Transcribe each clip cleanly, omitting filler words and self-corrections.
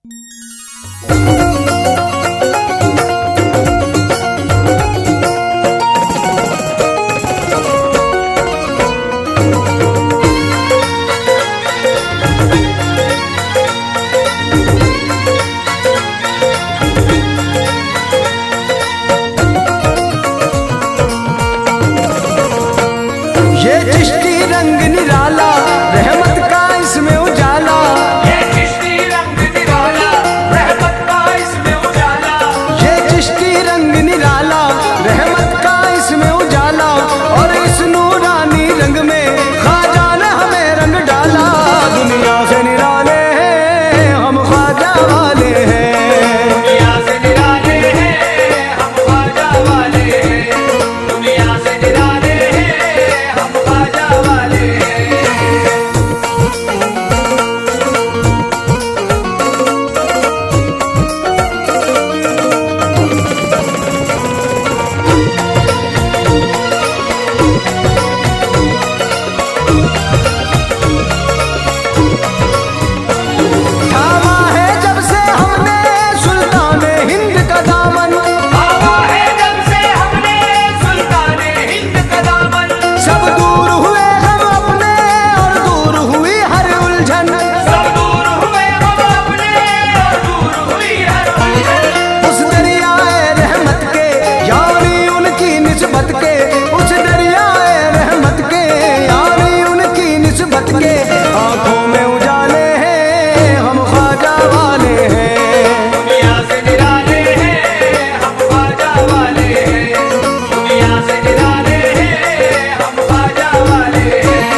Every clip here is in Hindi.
ये चिश्ती रंग निराला, रहमत का इसमें उजाला। ये चिश्ती रंग निराला, रहमत का इसमें उजाला। ये चिश्ती रंग निराला, रहमत का इसमें उजाला। और इस नूरानी रंग में ख्वाजा ने हमें रंग डाला। दुनिया से निराले हैं हम ख्वाजा वाले हैं। दुनिया से निराले हैं हम ख्वाजा वाले हैं। दुनिया से निराले हैं हम ख्वाजा वाले हैं। थामा है जब से हमने सुल्तान हिंद का दामन। थामा है जब से हमने सुल्तान हिंद का दामन। सब दूर हुए हम अपने और दूर हुई हर उलझन। सब दूर हुए हम अपने और दूर हुई हर उलझन। उस दरियाए रहमत के यानी उनकी निस्बत के, उस दरियाए रहमत के यानी उनकी निस्बत के आंखों में उजाले हैं हम ख्वाजा वाले हैं। दुनिया से निराले हैं हम ख्वाजा वाले हैं। दुनिया से निराले हैं हम ख्वाजा वाले हैं।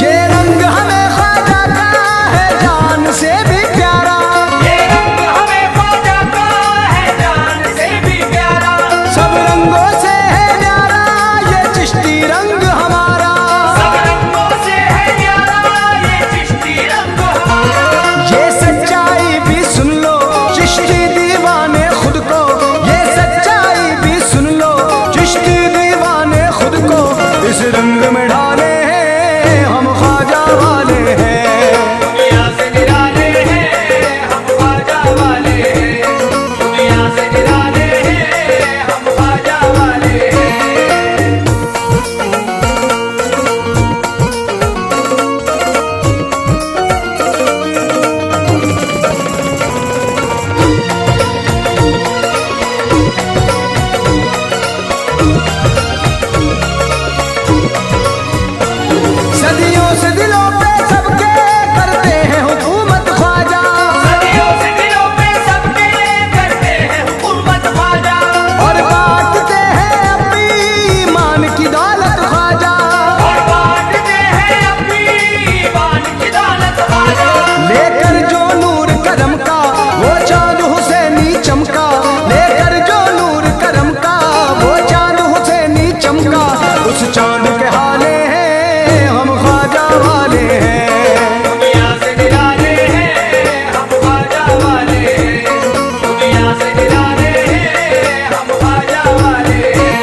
ये रंग हमें ख्वाजा का है जान से भी प्यारा। ये रंग हमें ख्वाजा का है जान से भी प्यारा। सब रंगों से है न्यारा ये चिश्ती रंग हमारा। सब रंगों से है न्यारा ये चिश्ती रंग हमारा। ये सच्चाई भी सुन लो चिश्ती दीवाने खुद को। ये सच्चाई भी सुन लो चिश्ती दीवाने खुद को। इस रंग में ढाले हैं हम ख्वाजा वाले हैं। दुनिया से निराले हैं हम ख्वाजा वाले हैं। दुनिया से निराले हैं हम ख्वाजा वाले हैं। सदियों से दिलों पे सबके करते हैं हुकूमत ख्वाजा। सदियों से दिलों पे सबके करते हैं हुकूमत ख्वाजा। और बांटते हैं अपनी ईमान की दौलत ख्वाजा। और बांटते हैं अपनी ईमान की दौलत ख्वाजा। लेकर जो नूर करम का वो चांद हुसैनी चमका। लेकर जो नूर करम का वो चांद हुसैनी चमका। उस चांद के हाले हैं हम ख्वाजा वाले हैं। दुनिया से निराले हैं हम ख्वाजा वाले हैं। दुनिया से निराले हैं हम ख्वाजा वाले हैं।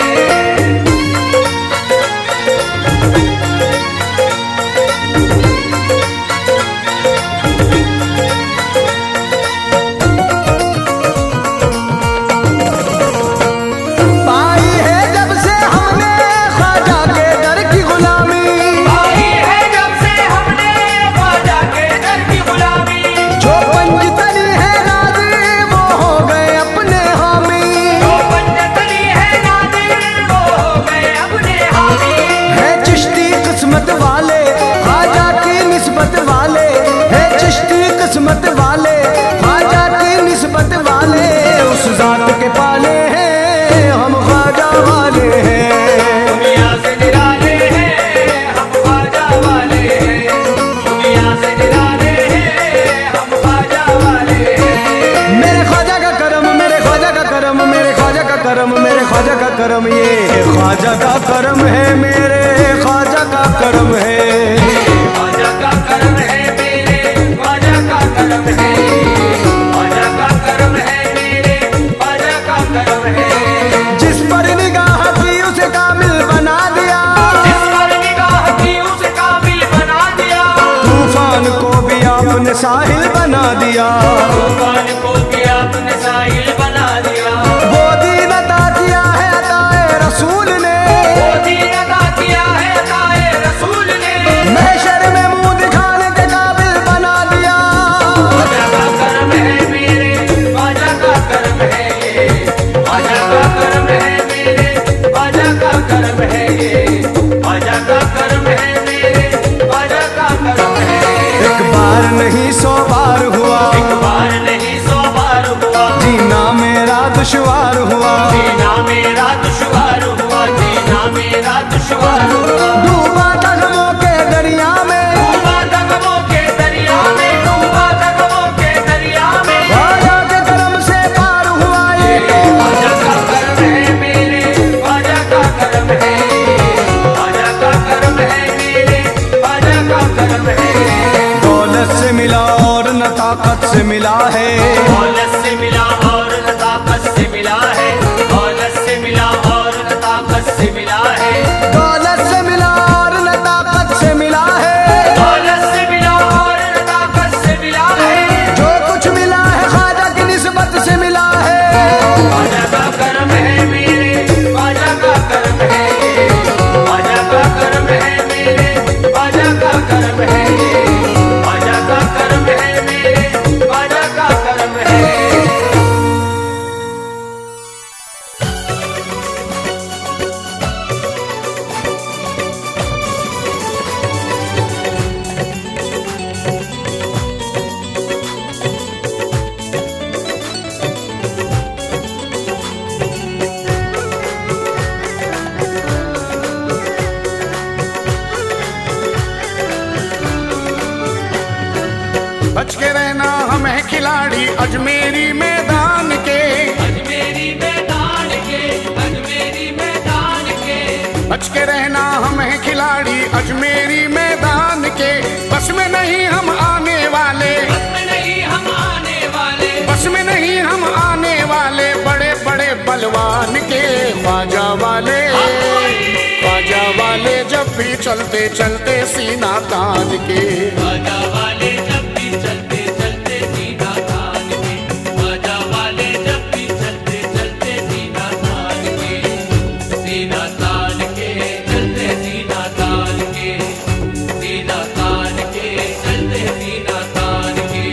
पाई है जब से हमने ख्वाजा के दर की गुलामी। आई है जब से हमने ख्वाजा के दर की गुलामी। जो पंजतनी है राजी वो हो गए अपने हामी। जो पंजतनी है नादिर वो हो गए अपने हामी। है चिश्ती किस्मत वाले ख्वाजा की निस्बत वाले। है चिश्ती किस्मत वाले ख्वाजा की निस्बत वाले। उस जात के पाले हैं हम ख्वाजा वाले हैं। दुनिया से निराले हैं हम ख्वाजा वाले हैं। दुनिया से निराले हैं हम ख्वाजा वाले हैं। मेरे ख्वाजा का करम मेरे ख्वाजा का करम मेरे ख्वाजा का करम मेरे ख्वाजा का करम। ये ख्वाजा का करम है मेरे ख्वाजा का करम है। ख्वाजा का करम है मेरे ख्वाजा का करम है। ख्वाजा का करम है दुश्वार हुआ, जीना मेरा दुश्वार हुआ, जीना मेरा दुश्वार हुआ। डूबा था गमों के दरिया में, डूबा था गमों के दरिया में, डूबा था गमों के दरिया में। ख्वाजा के करम से पार हुआ ये तो, ख्वाजा का करम है मेरे, ख्वाजा का करम है, ख्वाजा का करम है मेरे, ख्वाजा का करम है। दौलत से मिला और न ताकत से मिला है, दौलत से मिला और न ताकत से मिला है, दौलत से मिला और न ताकत से मिला है, दौलत से मिला और न ताकत से मिला है, दौलत से मिला और न ताकत से मिला है। जो कुछ मिला है ख्वाजा की निस्बत से मिला है। ख्वाजा का करम है मेरे, ख्वाजा का करम है, ख्वाजा का करम है मेरे, ख्वाजा का करम है, ख्वाजा का करम है मेरे, ख्वाजा का करम है। बच के रहना हम हैं खिलाड़ी अजमेरी मैदान के, अजमेरी मैदान के, अजमेरी मैदान के। बच के रहना हम हैं खिलाड़ी अजमेरी मैदान के। बस में नहीं हम आने वाले, बस में नहीं हम आने वाले, बस में नहीं हम आने वाले बड़े बड़े बलवान के। ख्वाजा वाले, ख्वाजा वाले जब भी चलते चलते सीना तान के। ख्वाजा वाले जब भी चलते चलते सीना तान के, ख्वाजा वाले जब भी चलते चलते सीना तान के, सीना तान के चलते सीना तान के, सीना तान के चलते सीना तान के।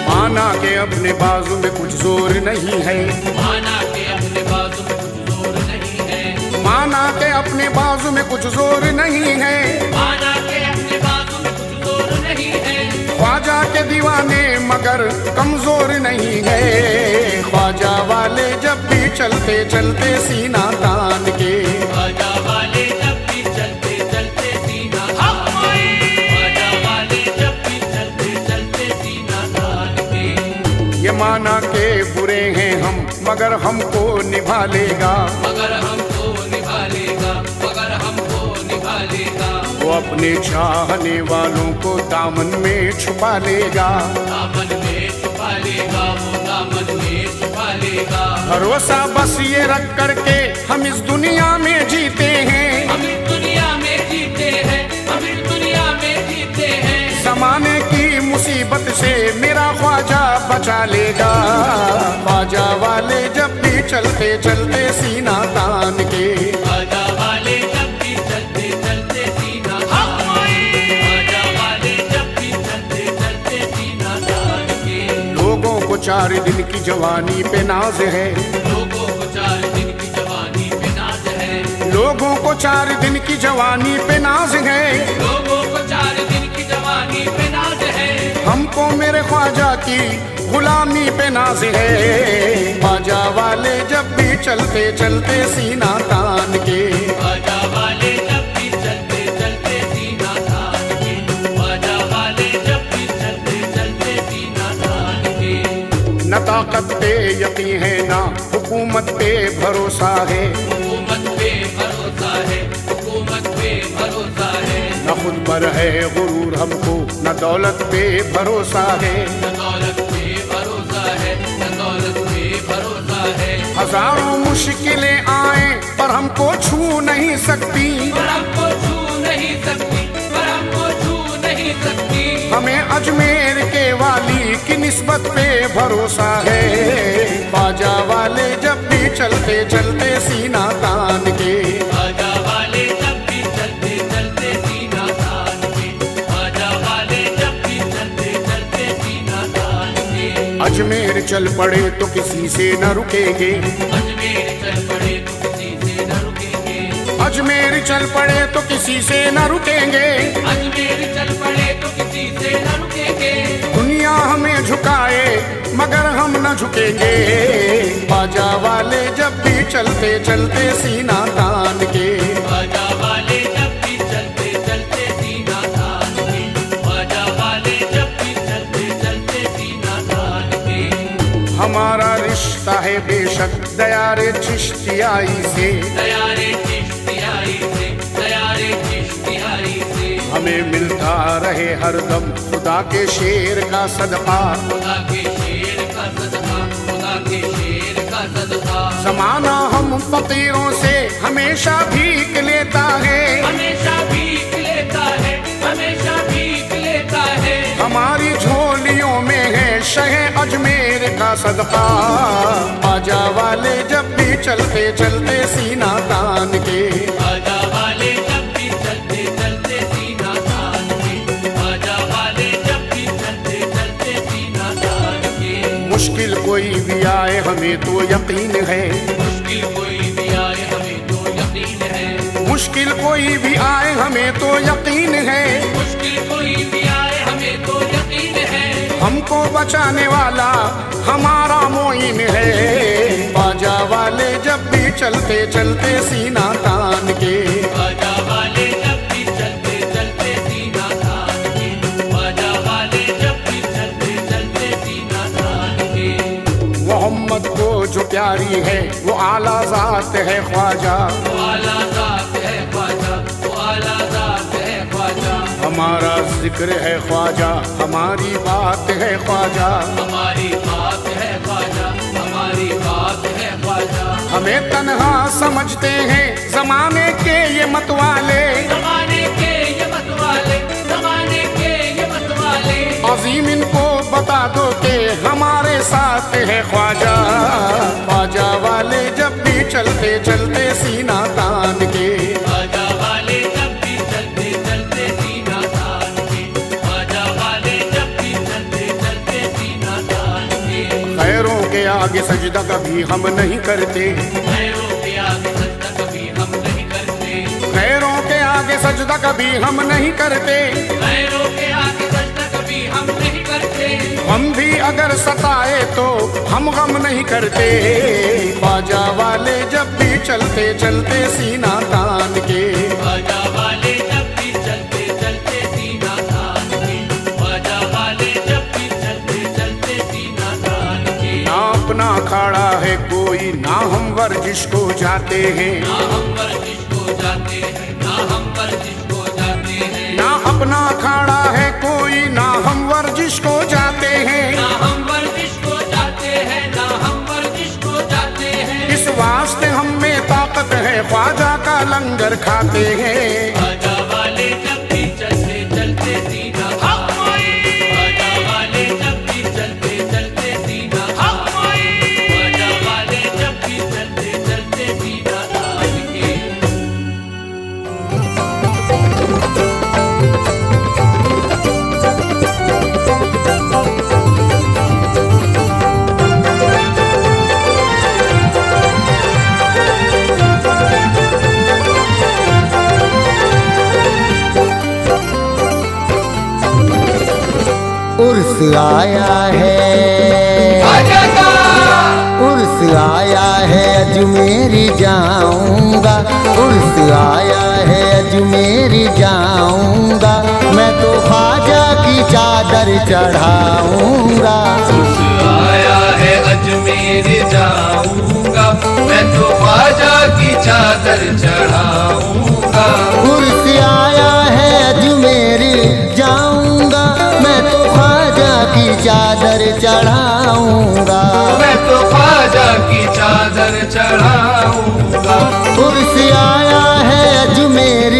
माना के अपने बाजू में कुछ जोर नहीं है, माना के अपने बाजू में कुछ जोर नहीं है, माना के अपने बाजू में कुछ जोर नहीं है। माना के अपने बाजू में कुछ जोर नहीं है। ख्वाजा के दीवाने मगर कमजोर नहीं है। ख्वाजा वाले जब भी चलते चलते सीना तान के। ख्वाजा वाले जब भी चलते चलते सीना तान के, ख्वाजा वाले जब भी चलते चलते सीना तान के। ये माना के बुरे हैं हम मगर हमको निभा लेगा, मगर हमको निभा लेगा, मगर हमको निभा लेगा। वो अपने चाहने वालों को दामन में छुपा लेगा। दामन में छुपा लेगा, वो दामन में छुपा लेगा। भरोसा बस ये रख करके हम इस दुनिया में जीते हैं। हम इस दुनिया में जीते हैं, हम इस दुनिया में जीते हैं। जमाने की मुसीबत से मेरा ख्वाजा बचा लेगा। ख्वाजा वाले जब भी चलते चलते सीना तान के। ख्वाजा वाले जब भी चलते चलते सीना तान के, ख्वाजा वाले जब भी चलते चलते सीना तान के। लोगों को 4 दिन की जवानी पे नाज है, लोगों को 4 दिन की जवानी पे नाज है, लोगों को 4 दिन की जवानी पे नाज है। लोगों को 4 दिन की जवानी पे नाज है। हमको मेरे ख्वाजा की गुलामी पे नाज है। ख्वाजा वाले जब भी चलते चलते सीना तान के। ख्वाजा वाले जब भी चलते चलते सीना तान के, ख्वाजा वाले जब भी चलते चलते सीना तान के। न ताकत पे यकीन है ना हुकूमत पे भरोसा है, हुकूमत पे भरोसा है, हुकूमत पे भरोसा है। न खुद पर है गुरूर हमको न दौलत पे भरोसा है। न दौलत पे भरोसा है, न दौलत पे भरोसा है। हजारों मुश्किलें आए पर हमको छू नहीं सकती, पर हमको छू नहीं सकती, पर हमको छू नहीं सकती। हमें अजमेर के वाली की निस्बत पे भरोसा है। ख्वाजा वाले जब भी चलते चलते सीना तान के। ख्वाजा वाले जब भी चलते चलते सीना तान के, ख्वाजा वाले जब भी चलते चलते सीना अजमेर चल पड़े तो किसी से न रुकेंगे, अजमेर चल पड़े तो किसी से न रुकेंगे, अजमेर चल पड़े तो किसी से न रुकेंगे। अजमेर चल पड़े तो किसी से न रुकेंगे। दुनिया हमें झुकाए मगर हम न झुकेंगे, ख्वाजा वाले जब भी चलते चलते सीना तान के, ख्वाजा वाले जब भी चलते चलते सीना तान के, ख्वाजा वाले जब भी चलते चलते सीना तान के। हमारा रिश्ता है बेशक दयारे चिश्तियाई से, दयारे चिश्तियाई से, दयारे चिश्तियाई से। हमें मिलता रहे हरदम खुदा के शेर का सदका, खुदा के शेर का सदका, खुदा के शेर का सदका। जमाना हम फकीरों से हमेशा भीख लेता है, हमेशा भीख लेता है, हमेशा भीख लेता है। हमारी झोलियों में है शह अजमेर का सदका, ख्वाजा वाले जब भी चलते चलते सीना तान के, ख्वाजा वाले जब भी चलते चलते सीना तान के, ख्वाजा वाले जब भी चलते चलते सीना तान के। मुश्किल कोई भी आए हमें तो यकीन है, मुश्किल कोई भी आए हमें तो यकीन है, मुश्किल कोई भी आए हमें तो यकीन है, मुश्किल कोई भी आए हमें तो यकीन है। हमको बचाने वाला हमारा मोइन है, ख्वाजा वाले जब भी चलते चलते सीना तान के, ख्वाजा वाले जब भी चलते चलते सीना तान के, ख्वाजा वाले जब भी चलते चलते सीना तान के। मोहम्मद को जो प्यारी है वो आला ज़ात है ख्वाजा, वो आला ज़ात है ख्वाजा, वो आला ज़ात है ख्वाजा। हमारा जिक्र है ख्वाजा, हमारी बात है ख्वाजा, हमारी बात है ख्वाजा, हमारी बात है ख्वाजा। हमें तन्हा समझते हैं जमाने के ये मतवाले, ज़माने के ये मतवाले, ज़माने के ये मतवाले। अजीम इनको बता दो कि हमारे साथ है ख्वाजा, ख्वाजा वाले जब भी चलते चलते सीना तान के, ख्वाजा वाले जब भी चलते चलते सीना तान के, ख्वाजा वाले जब भी चलते चलते सीना तान के। खैरों के आगे सजदा कभी हम नहीं करते, खैरों के आगे सजदा कभी हम नहीं करते, खैरों के आगे सजदा कभी हम नहीं करते, खैरों के आगे सजदा कभी हम नहीं करते। हम भी अगर सताए तो हम गम नहीं करते, ख्वाजा वाले जब भी चलते चलते सीना तान के, ख्वाजा वाले जब भी चलते चलते सीना तान के, ख्वाजा वाले जब भी चलते चलते सीना तान के। ना अपना अखाड़ा है कोई ना हम वर्जिश को जाते हैं, ना हम वर्जिश को जाते हैं, ना हम वर्जिश को जाते हैं, ना अपना अखाड़ा है कोई ना हम वर्जिश को जाते हैं, ना हम वर्जिश को जाते हैं, ना हम वर्जिश को जाते हैं। इस वास्ते हम में ताकत है ख्वाजा का लंगर खाते हैं, ख्वाजा वाले जब भी चलते चलते सीना तान के, ख्वाजा वाले जब भी चलते चलते सीना तान के, ख्वाजा वाले जब भी चलते चलते सीना तान के। उर्स आया है, उर्स आया है अजमेर जाऊंगा, उर्स आया है अजमेर जाऊंगा, मैं तो ख्वाजा की चादर चढ़ाऊंगा। उर्स आया है अजमेर जाऊंगा, मैं तो ख्वाजा की चादर चढ़ाऊंगा। उर्स आया है अजमेर जाऊंगा, मैं तो ख्वाजा की चादर चढ़ाऊंगा, मैं तो ख्वाजा की चादर चढ़ाऊंगा। उर्स आया है अजमेर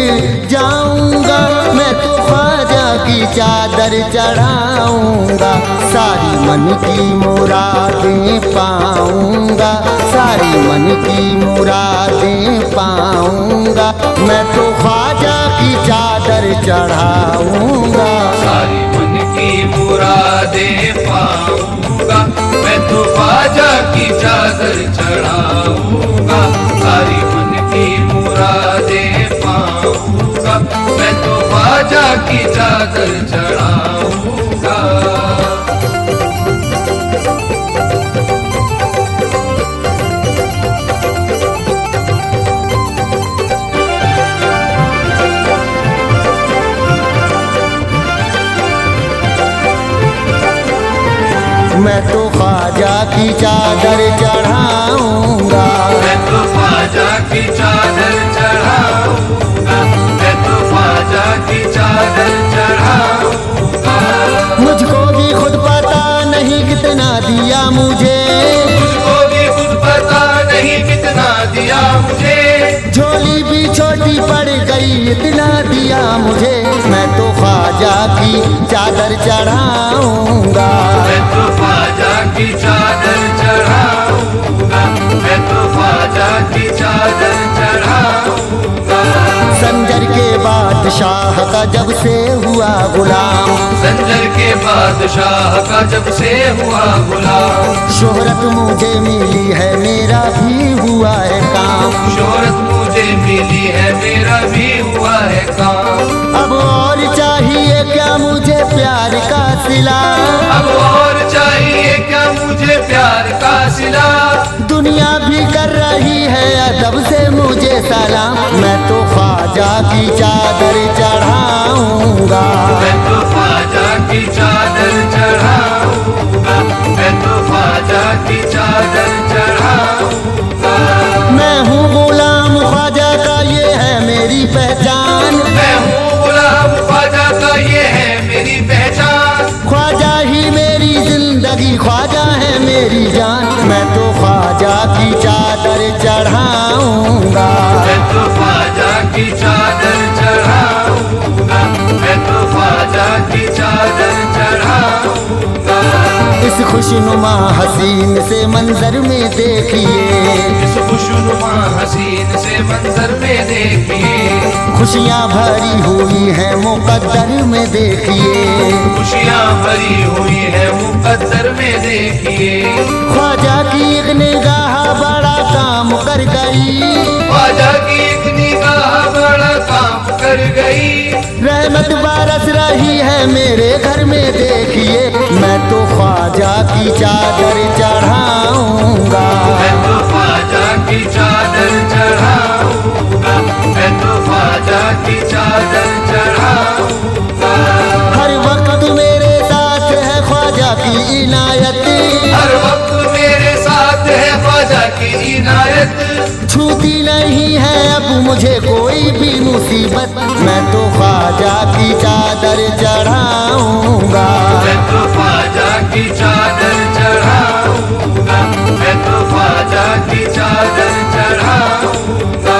जाऊंगा, मैं तो ख्वाजा की चादर चढ़ाऊंगा, सारी मन की मुरादें पाऊंगा, सारी मन की मुरादें पाऊंगा, मैं तो ख्वाजा की चादर चढ़ाऊंगा। सारी मन की मुरादें पाऊंगा, चढ़ाऊंगा, सारी मन की मुरादें पाऊंगा, मैं तो ख्वाजा की चादर चढ़ाऊंगा। मैं तो ख्वाजा की चादर चढ़ाऊंगा, मैं तो ख्वाजा की चादर चढ़ाऊंगा, मैं तो ख्वाजा की चादर चढ़ाऊंगा। मुझको भी खुद पता नहीं कितना दिया मुझे, मुझको भी खुद पता नहीं कितना दिया मुझे, झोली भी छोटी पड़ गई इतना दिया मुझे। मैं तो ख्वाजा की चादर चढ़ाऊंगा, मैं तो ख्वाजा की चादर चढ़ाऊंगा, मैं तो ख्वाजा की चादर चढ़ाऊंगा। संजर के बादशाह का जब से हुआ गुलाम, संजर के बादशाह का जब से हुआ गुलाम, शोहरत मुझे मिली है मेरा भी हुआ है काम, शोहरत मुझे मिली है मेरा भी हुआ है काम। अब और चाहिए क्या मुझे प्यार का सिला, अब और चाहिए क्या मुझे प्यार का सिला, दुनिया भी कर रही है अदब से मुझे सलाम। मैं तो ख्वाजा की चादर चढ़ाऊंगा, मैं तो ख्वाजा की चादर चढ़ाऊंगा, मैं तो ख्वाजा की चादर चढ़ाऊंगा। मैं हूँ गुलाम ख्वाजा का ये है मेरी पहचान, मैं हूँ गुलाम ख्वाजा का ये है मेरी पहचान, ख्वाजा ही मेरी जिंदगी ख्वाजा है मेरी जान। मैं तो ख्वाजा की चादर चढ़ाऊंगा, मैं तो ख्वाजा की चादर चढ़ाऊंगा, मैं तो ख्वाजा की चादर चढ़ाऊंगा। इस खुशनुमा हसीन से मंजर में देखिए, इस खुशनुमा हसीन से मंजर में देखिए, खुशियाँ भरी हुई है मुकद्दर में देखिए, खुशियाँ भरी हुई है मुकद्दर में देखिए। ख्वाजा की एक निगाह बड़ा काम कर गई, ख्वाजा की एक निगाह बड़ा काम कर गई, रहमत बरस रही है मेरे घर में देखिए। मैं तो ख्वाजा की चादर चढ़ाऊंगा, मैं तो ख्वाजा की चादर चढ़ाऊंगा, मैं तो ख्वाजा की चादर चढ़ाऊंगा। हर वक्त मेरे साथ है ख्वाजा की इनायत, हर वक्त मेरे साथ है ख्वाजा की इनायत, छूती नहीं है अब मुझे कोई भी मुसीबत। मैं तो ख्वाजा की चादर चढ़ाऊंगा, मैं तो ख्वाजा की चादर चढ़ाऊंगा, मैं तो ख्वाजा की चादर चढ़ाऊंगा।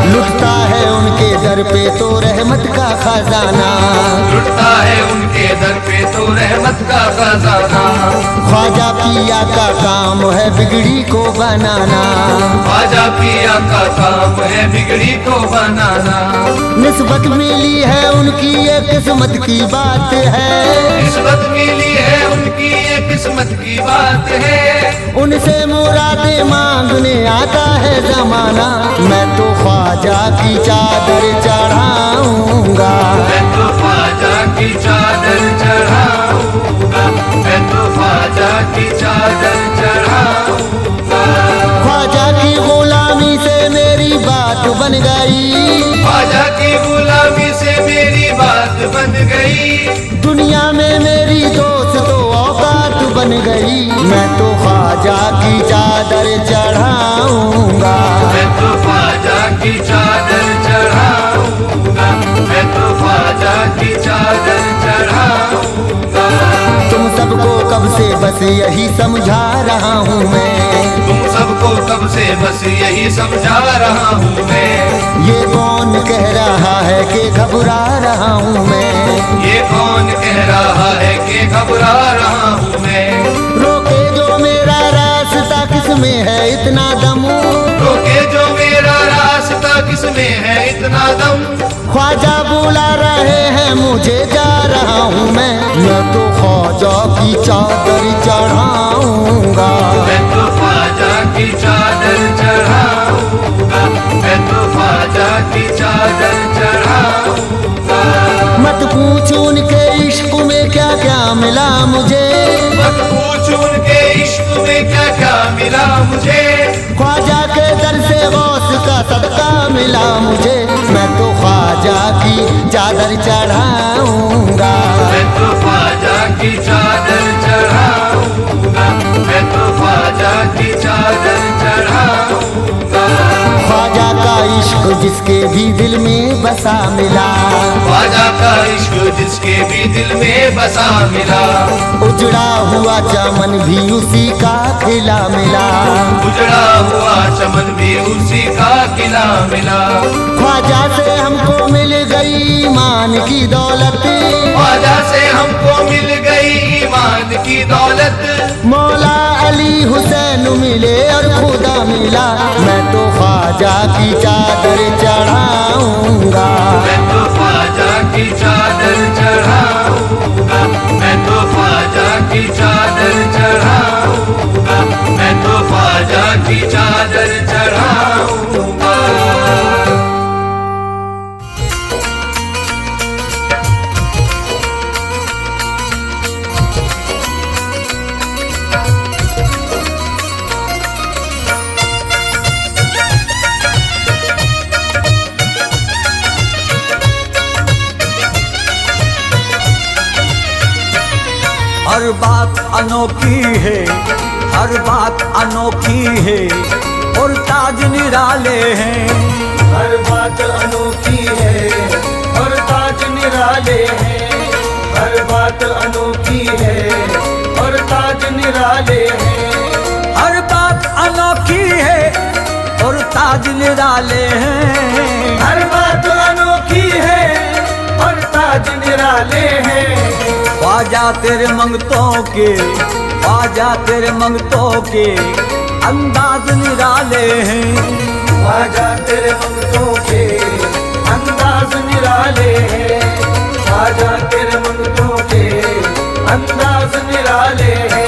लुटता है उनके दर पे तो रहमत का खजाना, लुटता है उनके दर पे तो रहमत का खजाना, ख्वाजा पिया का काम है बिगड़ी को बनाना, ख्वाजा पिया का काम है बिगड़ी को बनाना। निस्बत मिली है उनकी ये किस्मत की बात है, निस्बत मिली है उनकी ये किस्मत की बात है, उनसे मुरादें मांगने आता है जमाना। मैं तो ख्वाजा की चादर चढ़ाऊंगा, मैं तो ख्वाजा की चादर चढ़ाऊंगा, मैं तो ख्वाजा की चादर चढ़ाऊंगा। ख्वाजा की गुलामी से मेरी बात बन गई, ख्वाजा की गुलामी से मेरी बात बन गई, दुनिया में मेरी दोस्त तो औकात बन गई। मैं तो ख्वाजा की चादर चढ़ाऊंगा, मैं तो ख्वाजा की चादर चढ़ाऊंगा, मैं तो ख्वाजा की चादर चढ़ाऊंगा। तुम सबको कब से बस यही समझा रहा हूँ मैं, तुम सबको कब से बस यही समझा रहा हूँ मैं, ये कौन कह रहा है कि घबरा रहा हूँ मैं, ये कौन कह रहा है कि घबरा रहा हूँ मैं। रोके जो मेरा रास्ता किसमें है इतना दम, रोके जो मेरा रास्ता किसमें है इतना दम, ख्वाजा बुला रहे हैं मुझे जा रहा हूँ मैं तो ख्वाजा की चादर चढ़ाऊंगा, मैं तो ख्वाजा की चादर चढ़ाऊंगा, मैं तो ख्वाजा की चादर चढ़ाऊंगा। मत पूछ उनके इश्क में क्या क्या मिला मुझे, मत पूछ उनके इश्क में क्या क्या मिला मुझे, ख्वाजा के दर से गौस का सदका मिला मुझे। मैं तो ख्वाजा की चादर चढ़ाऊंगा, मैं तो ख्वाजा की चादर चढ़ाऊंगा, मैं तो ख्वाजा की चादर चढ़ाऊंगा। ख्वाजा का इश्क जिसके भी दिल में बसा मिला, ख्वाजा का इश्क जिसके भी दिल में बसा मिला, उजड़ा हुआ चमन भी उसी का खिला मिला। उजड़ा हुआ चमन भी उसी का खिला मिला। ख्वाजा से हमको मिल गई ईमान की दौलत, ख्वाजा से हमको मिल गई ईमान की दौलत, मौला अली हुसैन मिले और खुदा मिला। मैं तो ख्वाजा की चादर चढ़ाऊंगा, मैं तो ख्वाजा की चादर चढ़ाऊंगा, मैं तो ख्वाजा की चादर चढ़ाऊंगा, मैं तो ख्वाजा की चादर चढ़ाऊंगा। हर बात अनोखी है, हर बात अनोखी है और ताज निराले हैं। हर बात अनोखी है और ताज निराले हैं। हर बात अनोखी है और ताज निराले हैं। हर बात अनोखी है और ताज निराले हैं। हर बात अनोखी है और ताज निराले हैं। ख्वाजा तेरे मंगतों के, ख्वाजा तेरे मंगतों के अंदाज निराले हैं। ख्वाजा तेरे मंगतों के अंदाज निराले हैं। ख्वाजा तेरे मंगतों के अंदाज निराले हैं।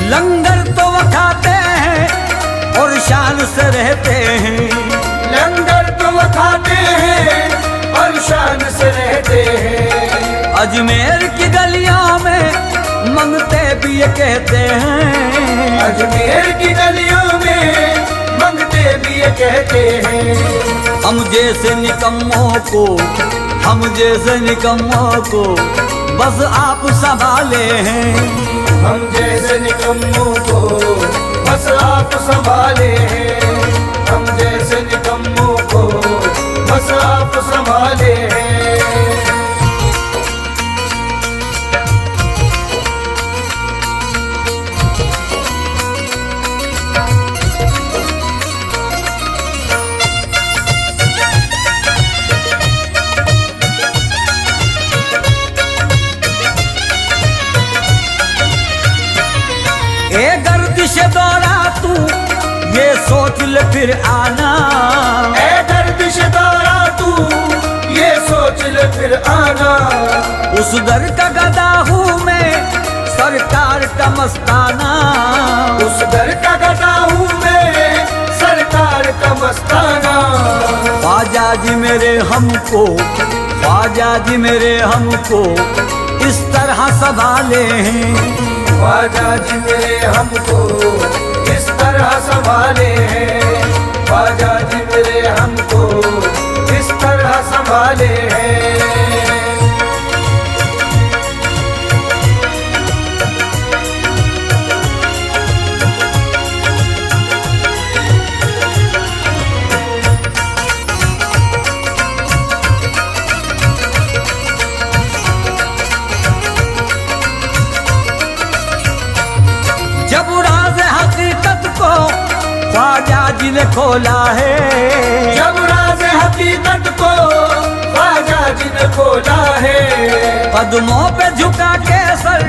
लंगर तो वो खाते हैं और शान से रहते हैं। लंगर तो वो खाते हैं और शान से रहते हैं। अजमेर की गलियों में मंगते भी ये कहते हैं। अजमेर की गलियों में मंगते भी ये कहते हैं। हम जैसे निकम्मों को, हम जैसे निकम्मों को बस आप संभाले हैं। हम जैसे निकम्मों को बस आप संभाले हैं। हम जैसे निकम्मों को बस आप संभाले हैं। ए गर्दिश दौरा तू ये सोच ले फिर आना। ए गर्दिश दौरा तू ये सोच ले फिर आना। उस दर का गदा हूँ मैं सरकार का मस्ताना। उस दर का गदा हूँ मैं सरकार का मस्ताना। ख्वाजा जी मेरे हमको, ख्वाजा जी मेरे हमको इस तरह संभाले हैं। ख्वाजा जी मेरे हमको इस तरह संभाले हैं। ख्वाजा जी मेरे हमको इस तरह संभाले हैं। जब राज हकीकत को ख्वाजा जी ने खोला है। जब राज हकीकत को ख्वाजा जी ने खोला है। कदमों पे झुका के सर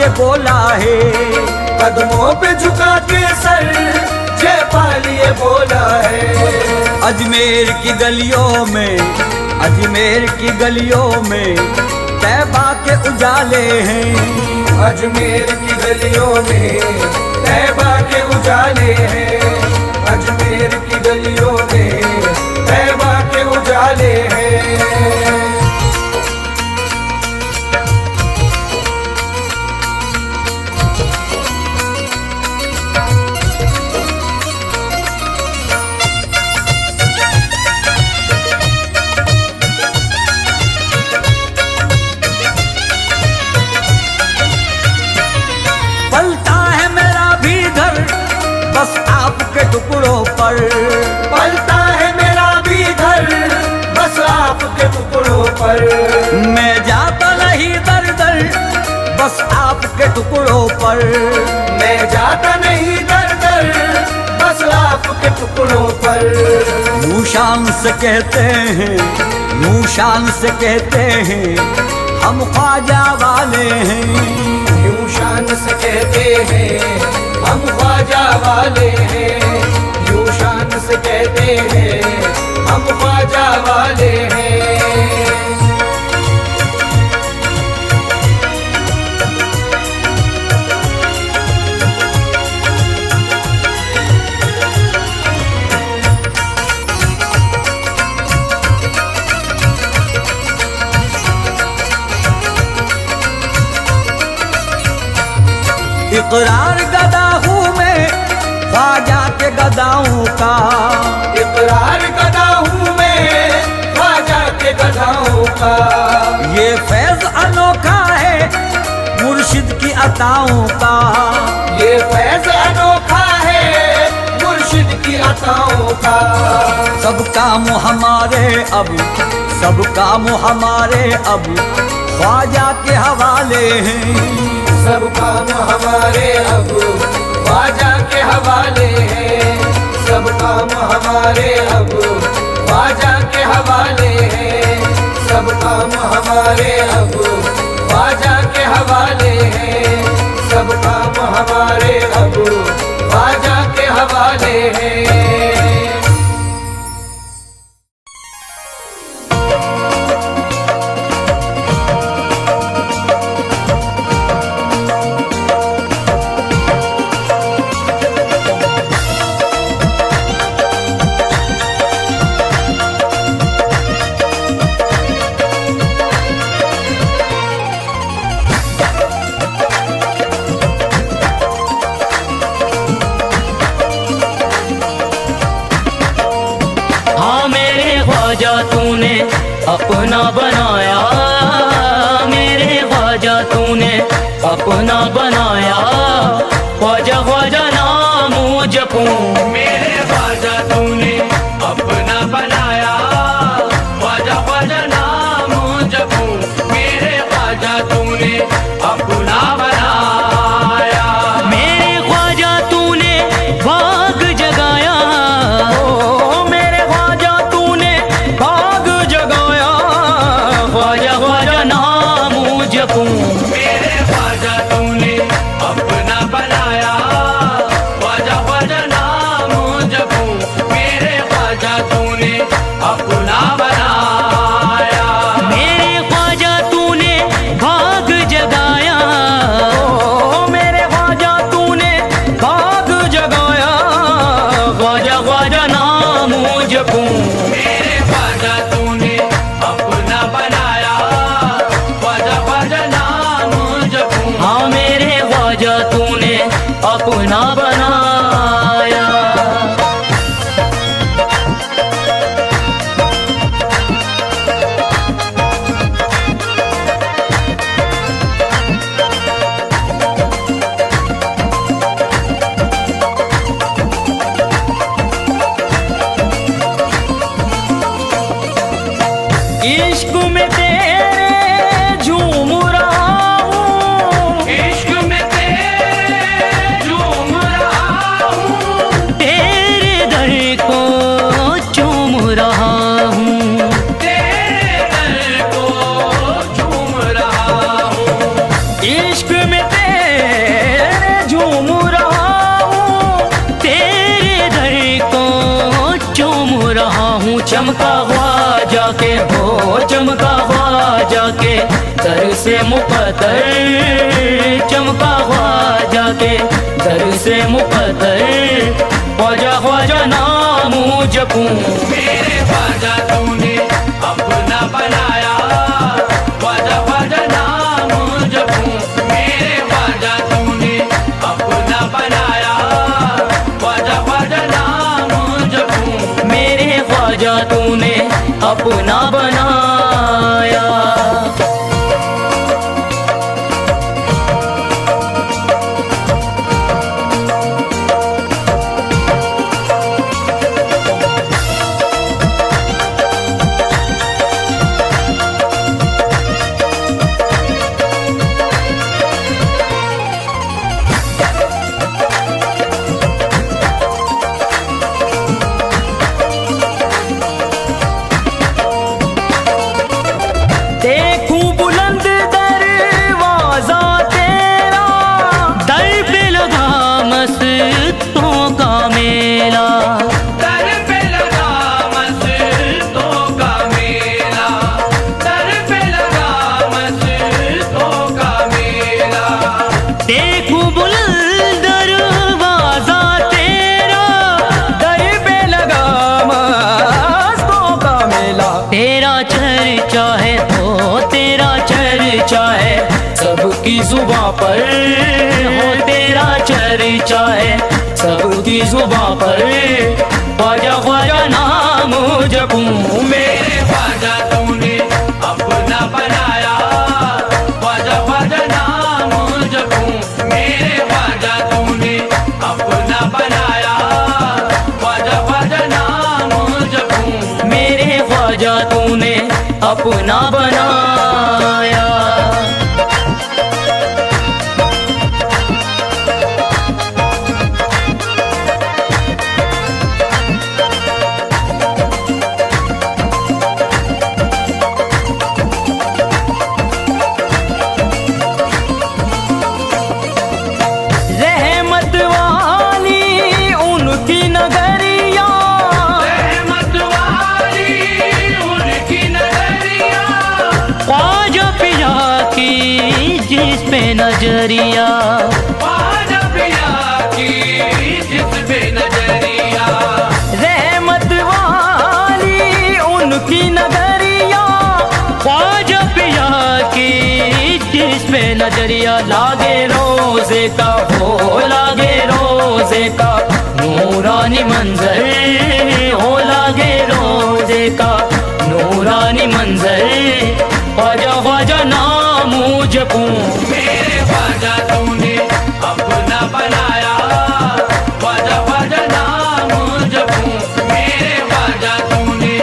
के बोला है, कदमों पे झुका के सर जयपाल ये बोला है। अजमेर की गलियों में, अजमेर की गलियों में तैबा के उजाले हैं। अजमेर की गलियों में तैबा के उजाले हैं। अजमेर की गलियों में तैबा के उजाले हैं। बस आपके टुकड़ों पर, पलता है मेरा भी घर बस आपके टुकड़ों पर। मैं जाता नहीं दर दर बस आपके टुकड़ों पर। मैं जाता नहीं दर दर बस आपके टुकड़ों पर। यूं शान से कहते हैं, यूं शान से कहते हैं हम ख्वाजा वाले हैं। यूं शान से कहते हैं हम ख्वाजा वाले हैं। यूं शान से कहते हैं हम ख्वाजा वाले हैं। इकरार गदा हूँ मैं ख्वाजा के गदाओं का। इकरार गदा हूँ मैं ख्वाजा के गदाओं का। ये फैज अनोखा है मुर्शिद की अताओं का। ये फैज अनोखा है मुर्शिद की अताओं का। सब काम हमारे अब, सब काम हमारे अब ख्वाजा के हवाले हैं। सब काम हमारे अब ख्वाजा के हवाले हैं। सब काम हमारे अब ख्वाजा के हवाले हैं। सब काम हमारे अब ख्वाजा के हवाले हैं। सब काम हमारे अब ख्वाजा के हवाले हैं। अपना बनाया मेरे ख्वाजा तूने अपना बनाया। ख्वाजा ख्वाजा नाम जपूं मेरे ख्वाजा तूने अपना बनाया। ख्वाजा ख्वाजा नाम जपूं मेरे ख्वाजा तूने अपना बनाया। मेरे ख्वाजा तूने भाग जगाया। ओ मेरे ख्वाजा तूने भाग जगाया। ख्वाजा ख्वाजा नाम जपूं मेरे ख्वाजा तूने अपना बनाया। ख्वाजा ख्वाजा नाम जपूं मेरे ख्वाजा तूने अपना बनाया। मेरे ख्वाजा तूने भाग जगाया। ओ मेरे ख्वाजा तूने भाग जगाया। ख्वाजा ख्वाजा नाम जपूं मेरे ख्वाजा तूने अपना बनाया। ख्वाजा ख्वाजा नाम जपूं हाँ मेरे ख्वाजा तूने अपना बनाया। इश्क में तेरे झूम रहा हूँ। इश्क में तेरे झूम चमका ख्वाजा के हो चमका ख्वाजा के दर से मुकद्दर, चमका ख्वाजा के दर से मुकद्दर, ख्वाजा ख्वाजा नाम जपूं मेरे ख्वाजा तूने अपना बनाया, ख्वाजा ख्वाजा नाम जपूं मेरे ख्वाजा तूने अपना बनाया, ख्वाजा ख्वाजा नाम जपूं मेरे ख्वाजा तूने अपना बनाया। देखूं बुलंद दरवाजा तेरा, दर पे लगा मस्तों का मेला, दर पे लगा मस्तों का मेला, दर पे लगा मस्तों का मेला। देखूं बुलंद दरवाजा तेरा, दर पे लगा मस्तों का मेला, तेरा चर्चा है हो तेरा चर्चा है सबकी जुबां पर, हो तेरा चर्चा है सबकी जुबां पर, ख्वाजा ख्वाजा नाम जपूं मेरे ख्वाजा तूने अपना बनाया, ख्वाजा ख्वाजा नाम जपूं मेरे ख्वाजा तूने अपना बनाया, ख्वाजा ख्वाजा नाम जपूं मेरे ख्वाजा तूने अपना बनाया। रहमत वाली उनकी नगरिया, रहमत वाली उनकी नजरिया, ख्वाजा पिया की जिस पे नजरिया, ख्वाजा पिया की जिस पे नजरिया, रहमत वाली उनकी नगरिया, ख्वाजा पिया की जिस पे नजरिया, लागे रोजे का हो लागे रोजे का नूरानी मंजर, हो लागे रोजे का नूरानी मंजर, ख्वाजा ख्वाजा नाम जपूं मेरे ख्वाजा तूने अपना बनाया, ख्वाजा ख्वाजा नाम जपूं मेरे ख्वाजा तूने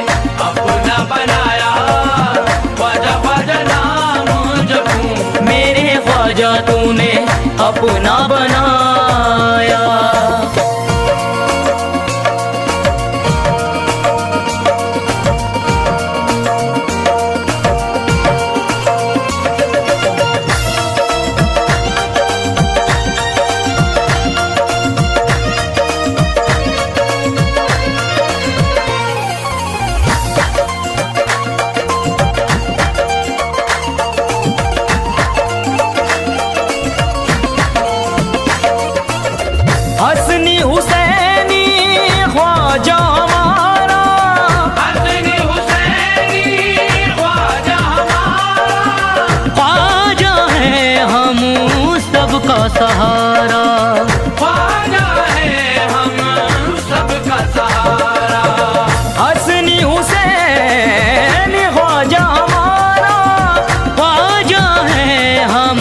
अपना बनाया, ख्वाजा ख्वाजा नाम जपूं मेरे ख्वाजा तूने अपना बनाया। हसनी हुसैनी ख्वाजा हमारा, हसनी हुसैनी ख्वाजा हमारा, ख्वाजा है हम सबका सहारा, ख्वाजा है हम सबका सहारा, हसनी हुसैन ख्वाजा हमारा, ख्वाजा है हम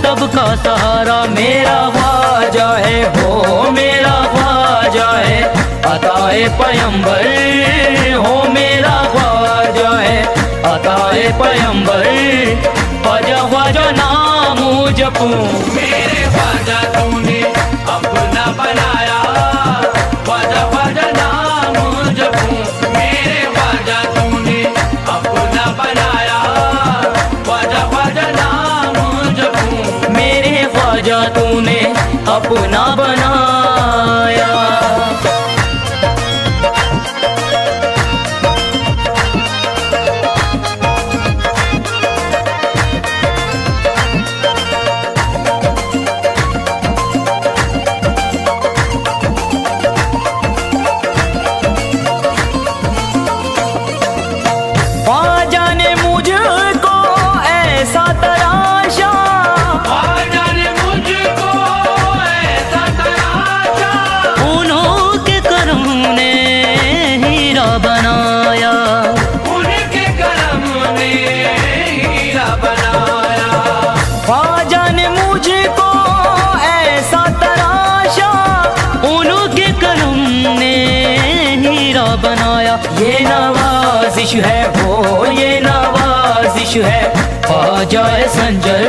सबका सहारा, मेरा ख्वाजा है हो मेरा ख्वाजा है अताए पैगंबर, हो मेरा ख्वाजा है अताए पैगंबर, ख्वाजा ख्वाजा नाम जपूं मेरे ख्वाजा तूने अपना बनाया, ख्वाजा ख्वाजा नाम जपूं मेरे ख्वाजा तूने अपना बनाया, ख्वाजा ख्वाजा नाम जपूं मेरे ख्वाजा तूने अपना बनाया। नवाजिश है हो ये नवाजिश है ख्वाजा संजर,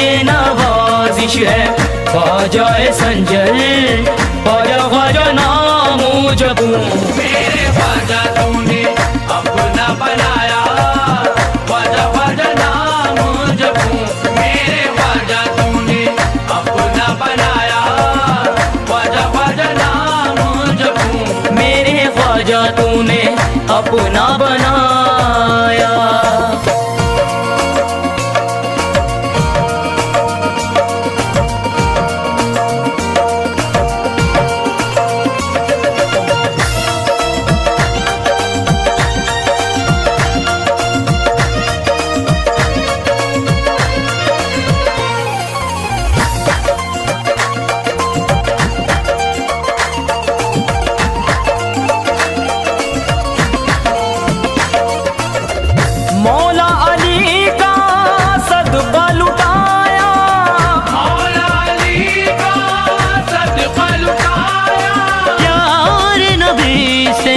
ये नवाजिश है ख्वाजा संजर। ख्वाजा ख्वाजा नाम जपूं मेरे ख्वाजा तूने अपना बनाया, ख्वाजा ख्वाजा नाम जपूं मेरे ख्वाजा तूने अपना बनाया, ख्वाजा ख्वाजा नाम जपूं मेरे ख्वाजा तूने अपना बनाया। मौला अली का सदका लुटाया, मौला अली का सदका लुटाया, प्यारे नबी से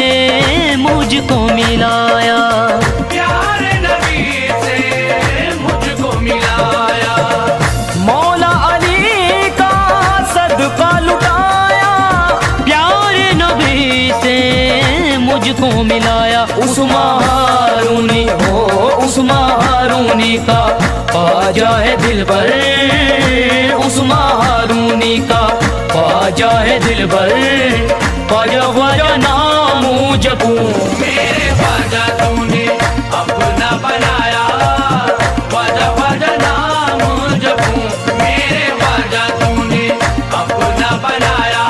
मुझको मिलाया, प्यारे नबी से मुझको मिलाया। मौला अली का सदका लुटाया, प्यारे नबी से मुझको मिलाया। उस मारूनी हो उस मारूनी का ख्वाजा है दिल पर, उस मारूनी का ख्वाजा है दिल पर। ख्वाजा ख्वाजा नाम जपूं मेरे ख्वाजा तूने अपना बनाया, ख्वाजा ख्वाजा नाम जपूं मेरे ख्वाजा तूने अपना बनाया,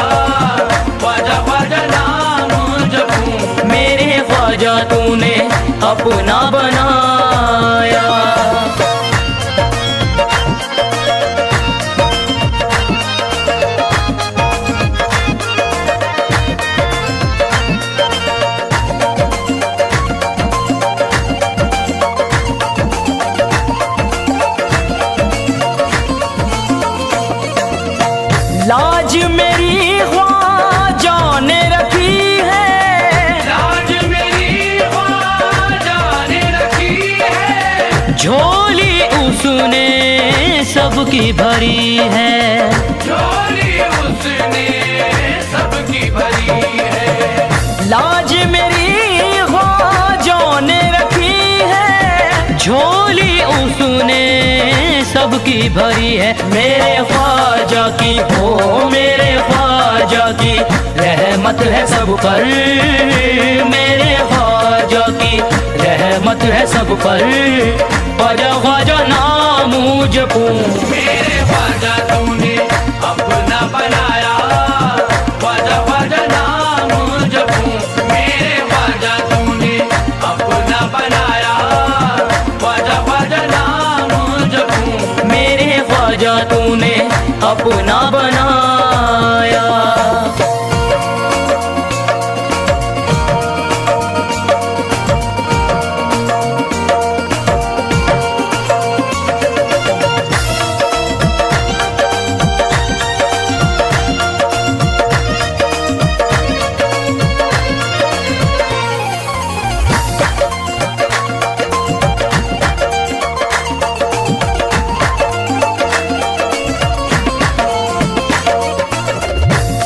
ख्वाजा ख्वाजा नाम जपूं मेरे ख्वाजा तूने अपना बनाया। लाज मेरी ख्वाजा ने रखी है, लाज मेरी ख्वाजा ने रखी है, झोली उसने सबकी भरी है, झोली उसने सबकी भरी है। लाज मेरी ख्वाजा ने रखी है, झोली उसने सबकी भरी है। मेरे ख्वाजा की हो मेरे ख्वाजा की रहमत है सब पर, मेरे ख्वाजा की रहमत है सब पर। ख्वाजा ख्वाजा नाम जपूं मेरे ख्वाजा तूने अपना बनाया, ख्वाजा ख्वाजा नाम जपूं मेरे ख्वाजा तूने अपना बनाया, ख्वाजा ख्वाजा नाम जपूं मेरे ख्वाजा तूने अपना बनाया।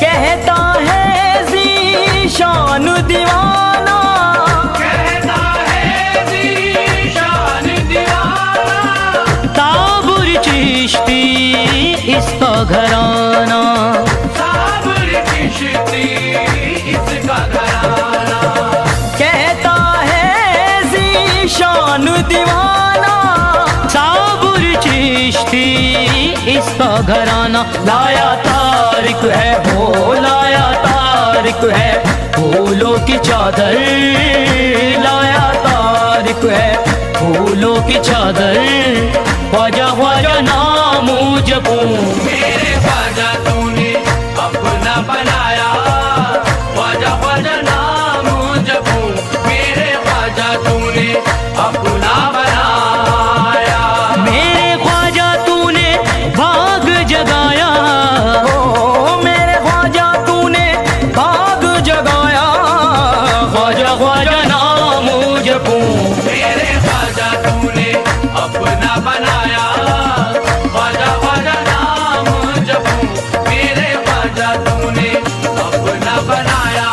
कहता है ज़ीशान दीवाना, कहता है ज़ीशान दीवाना, ताबुर चिश्ती इसका घराना, साबर चिश्ती इसका घराना। कहता है ज़ीशान दीवाना, साबुर चिश्ती इसका घराना। लाया तारिक है हो लाया तारिक है फूलों की चादर, लाया तारिक है फूलों की चादर। ख्वाजा ख्वाजा नाम जपूं मेरे ख्वाजा तूने अपना बनाया, ख्वाजा ख्वाजा नाम जपूं मेरे ख्वाजा तूने अपना बनाया। मेरे ख्वाजा तूने भाग जगाया, ओ मेरे ख्वाजा तूने भाग जगाया। ख्वाजा ख्वाजा नाम जपूं। मेरे ख्वाजा तूने अपना बनाया, ख्वाजा ख्वाजा नाम जपूं। मेरे ख्वाजा तूने अपना बनाया,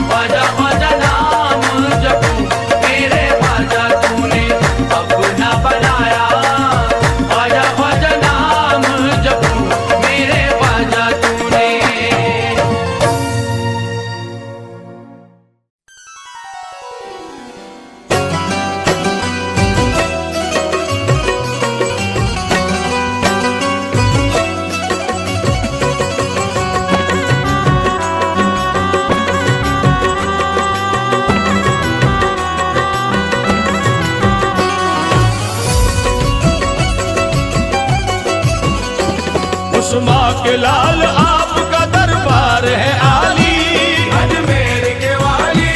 ख्वाजा ख्वाजा नाम जपूं। मेरे ख्वाजा तूने अपना बनाया, ख्वाजा ख्वाजा नाम जपूं। मेरे ख्वाजा तूने। उस माँ के लाल आपका दरबार है आली, अजमेर के वाली,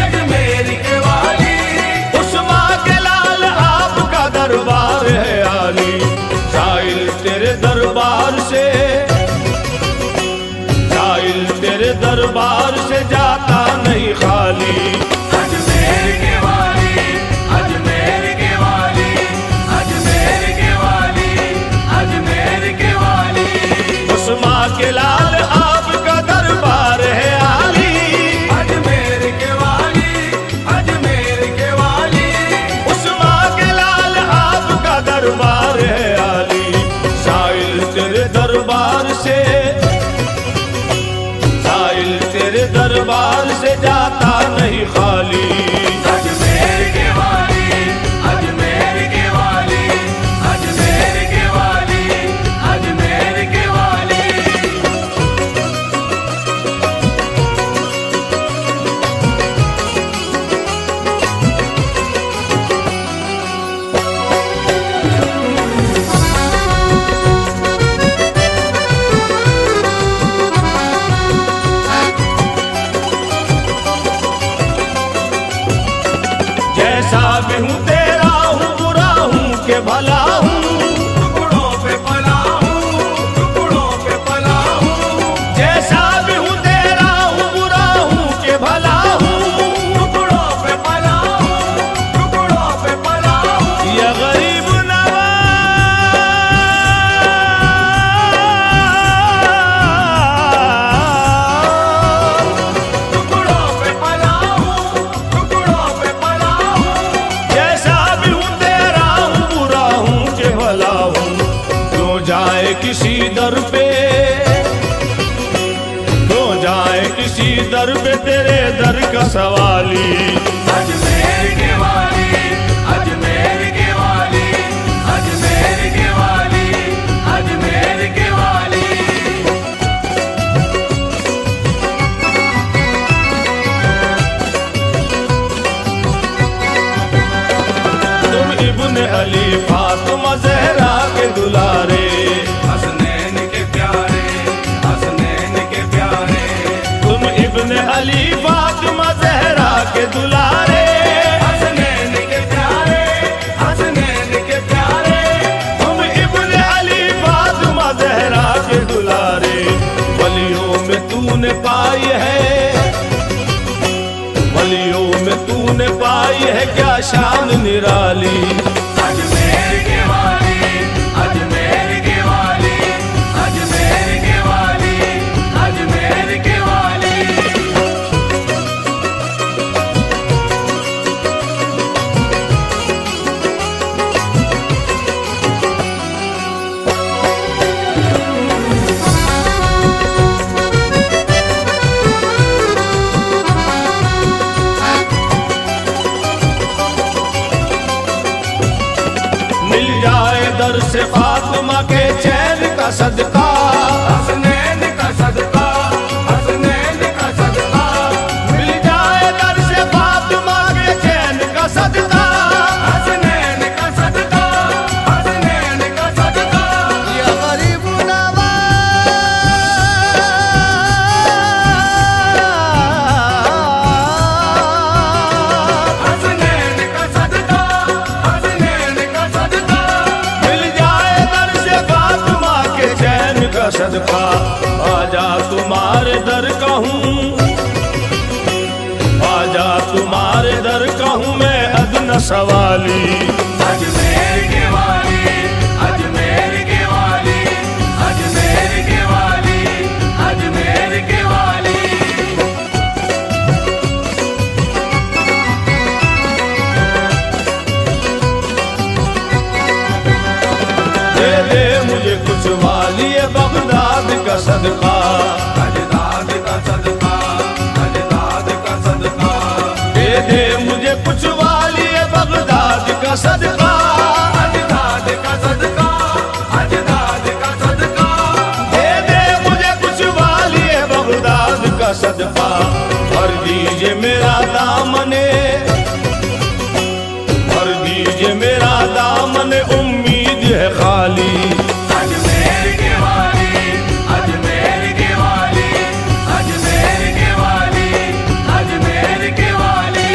अजमेर के वाली। उस माँ के लाल आपका दरबार है आली। साइल तेरे दरबार से, साइल तेरे दरबार से जाता नहीं खाली। अजमेर के वाली, अजमेर के वाली, अजमेर के वाली, अजमेर के वाली। उस माँ के लाल आपका दरबार है आली, अजमेर के वाली, अजमेर के वाली। उस माँ के लाल आपका दरबार है आली। साइल तेरे दरबार से, साइल तेरे दरबार से जाता नहीं खाली। अजमेर के वाली, अजमेर के वाली, अजमेर के वाली, अजमेर के वाली। जैसा भी हूँ तेरा हूँ, बुरा हूँ के भला हूँ। टुकड़ों पे पला हूँ, टुकड़ों पे पला हूँ। जैसा भी हूँ तेरा हूँ, बुरा हूँ के भला हूँ। टुकड़ों पे पला हूँ, टुकड़ों पे पला हूँ। ये गरीब टुकड़ों पे पला हूँ, टुकड़ों पे पला हूँ। जैसा भी हूँ तेरा हूँ, बुरा हूँ के भला हूँ। क्यों जाए किसी दर पे, क्यों जाए किसी दर पे तेरे दर का सवाली। अजमेर के वाली, अजमेर के वाली, अजमेर के वाली, अजमेर के वाली। तुम इब्न अली फातिमा ज़हरा के दुलारे, हसनैन के प्यारे, हसनैन के प्यारे। तुम इब्न अली फातिमा ज़हरा के दुलारे। हसनैन के प्यारे, हसनैन के प्यारे। तुम इब्न अली फातिमा ज़हरा के दुलारे। वलियों में तूने पाई है, वलियों में तूने पाई है क्या शान निराली। अजमेर के वाली, अजमेर के वाली, अजमेर के वाली, अजमेर के वाली। मिल जाए दर से फातिमा के चैन का सदका। हसनैन का सदका, हसनैन का सदका। मिल जाए दर से फातिमा के चैन का सदका। हसनैन का सदका, हसनैन का सदका। ये गरीब नवाज। हसनैन का सदका, हसनैन का सदका। मिल जाए दर से फातिमा के चैन का सदका। आजा तुम्हारे दर का हूँ, आजा तुम्हारे दर का कहूँ मैं अदना सवाली। अजमेर के वाली, अजमेर के वाली, अजमेर के वाली, अजमेर के वाली। दे दे मुझे कुछ वाली बगदाद का सदका, अजदाद का सदका, अजदाद का सदका। दे दे मुझे कुछ वाली बगदाद का सदका, अजदाद का सदका, अजदाद का सदका। दे दे मुझे कुछ वाली बगदाद का सदका। भर दीजिए मेरा दामने, भर दीजिए मेरा दामन, उम्मीद है खाली। अजमेर के वाली, अजमेर के वाली, अजमेर के वाली, अजमेर के वाली।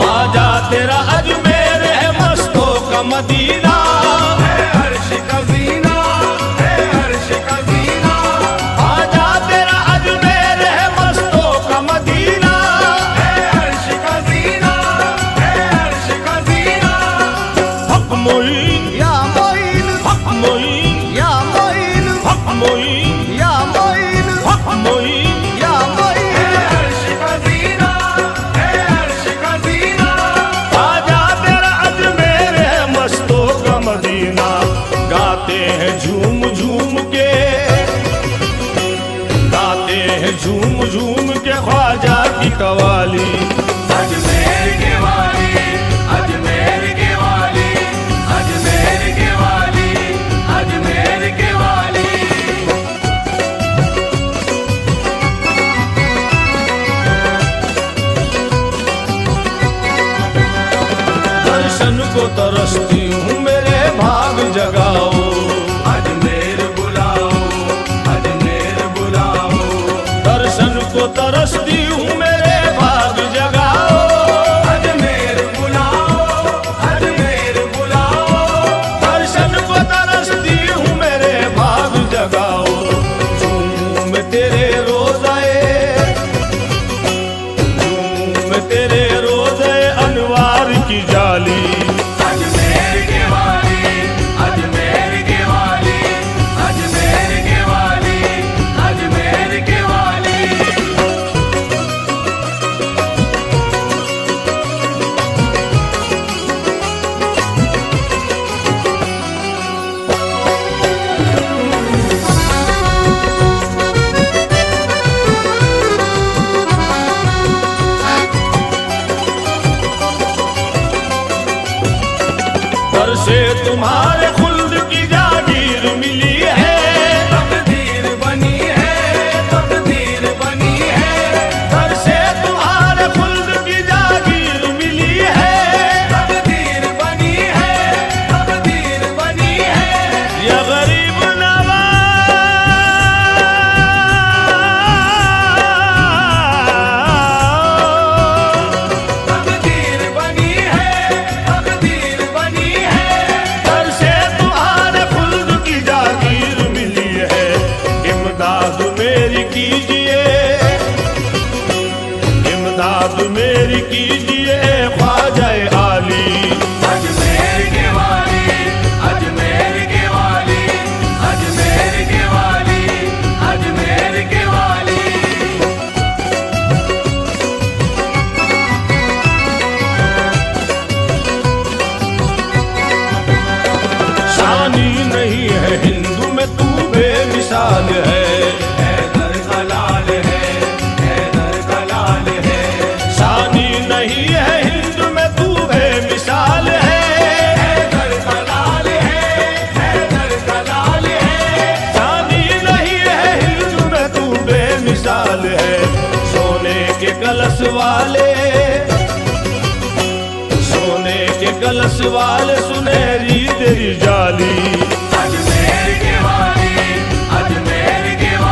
आजा तेरा अजमेर है मस्तों का मदीना, है अर्श का ज़ीना, है अर्श का ज़ीना। आजा तेरा अजमेर है मस्तों का मदीना। है अर्श का ज़ीना, है अर्श का ज़ीना। हक मोइन, या मोइन, हक मोइन, या मोइन, हक मोइन, या मोइन, हक मोइन। या मोइन। है अर्श का ज़ीना, है अर्श का ज़ीना। आजा तेरा अजमेर है मस्तों का मदीना। गाते हैं झूम झूम के, गाते हैं झूम झूम के ख्वाजा की कवाली। अजमेर के वाली, अजमेर के वाली, अजमेर के वाली, अजमेर के वाली। दर्शन को तरसती हूँ मेरे भाग जगाओ। अजमेर बुलाओ, अजमेर बुलाओ। दर्शन को तरसती हूँ मेरे भाग जगाओ। अजमेर बुलाओ, अजमेर बुलाओ। दर्शन को तरसती हूँ मेरे भाग जगाओ। झूम तेरे रोज़ाए, झूम तेरे रोज़ाए अनवार की जाली। अजमेर के वाली, अजमेर के वाली, अजमेर के वाली, अजमेर के वाली। घर से तुम्हारे खुल्द की जागीर मिली है। तकदीर बनी है, तकदीर बनी है। घर से तुम्हारे खुल्द की जागीर मिली है। तकदीर बनी है, तकदीर बनी है। या गरीब नवाज, तकदीर बनी है, तकदीर बनी है। घर से तुम्हारे खुल्द की जागीर मिली है। इमदाद मेरी कीजिए, इमदाद मेरी कीजिए ख्वाजा आली। अजमेर के वाली, अजमेर के वाली, अजमेर के वाली, अजमेर के वाली। शानी नहीं है हिंदू में तू बेमिसाल है। हैदर का लाल है, हैदर का लाल है। शानी नहीं है हिंदू में तू बेमिसाल है। हैदर का लाल है, हैदर का लाल है। शानी नहीं है हिंदू में तू बेमिसाल है। सोने के कलश वाले, सोने के कलश वाले सुनहरी तेरी जाली। अजमेर के वाली, अजमेर के वाली।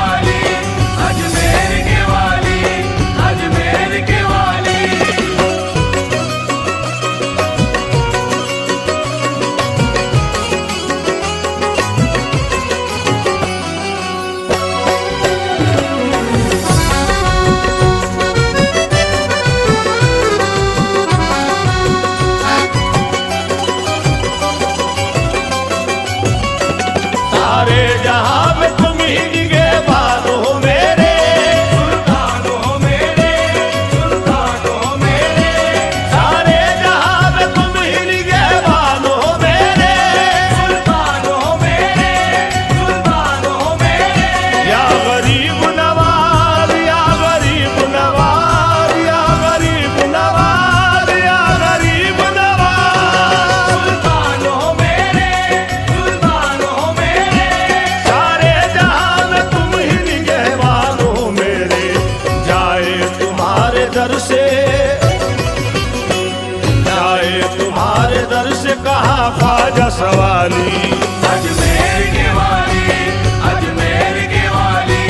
सवाली। अजमेर के वाली, अजमेर के वाली,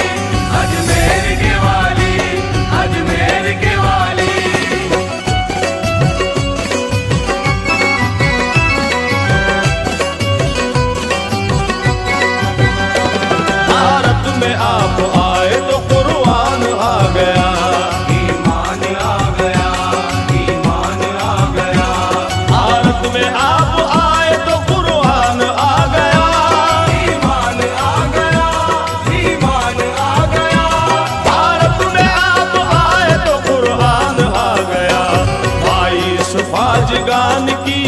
अजमेर के वाली, अजमेर के वाली। भारत में आप आए तो कुर्बान आ गया, ईमान आ गया, ईमान आ गया। भारत में आप आए तो कुर्बान आ गया, ईमान आ गया, ईमान आ गया। भारत में आप आए तो कुर्बान आ गया। 22 फाजगान की,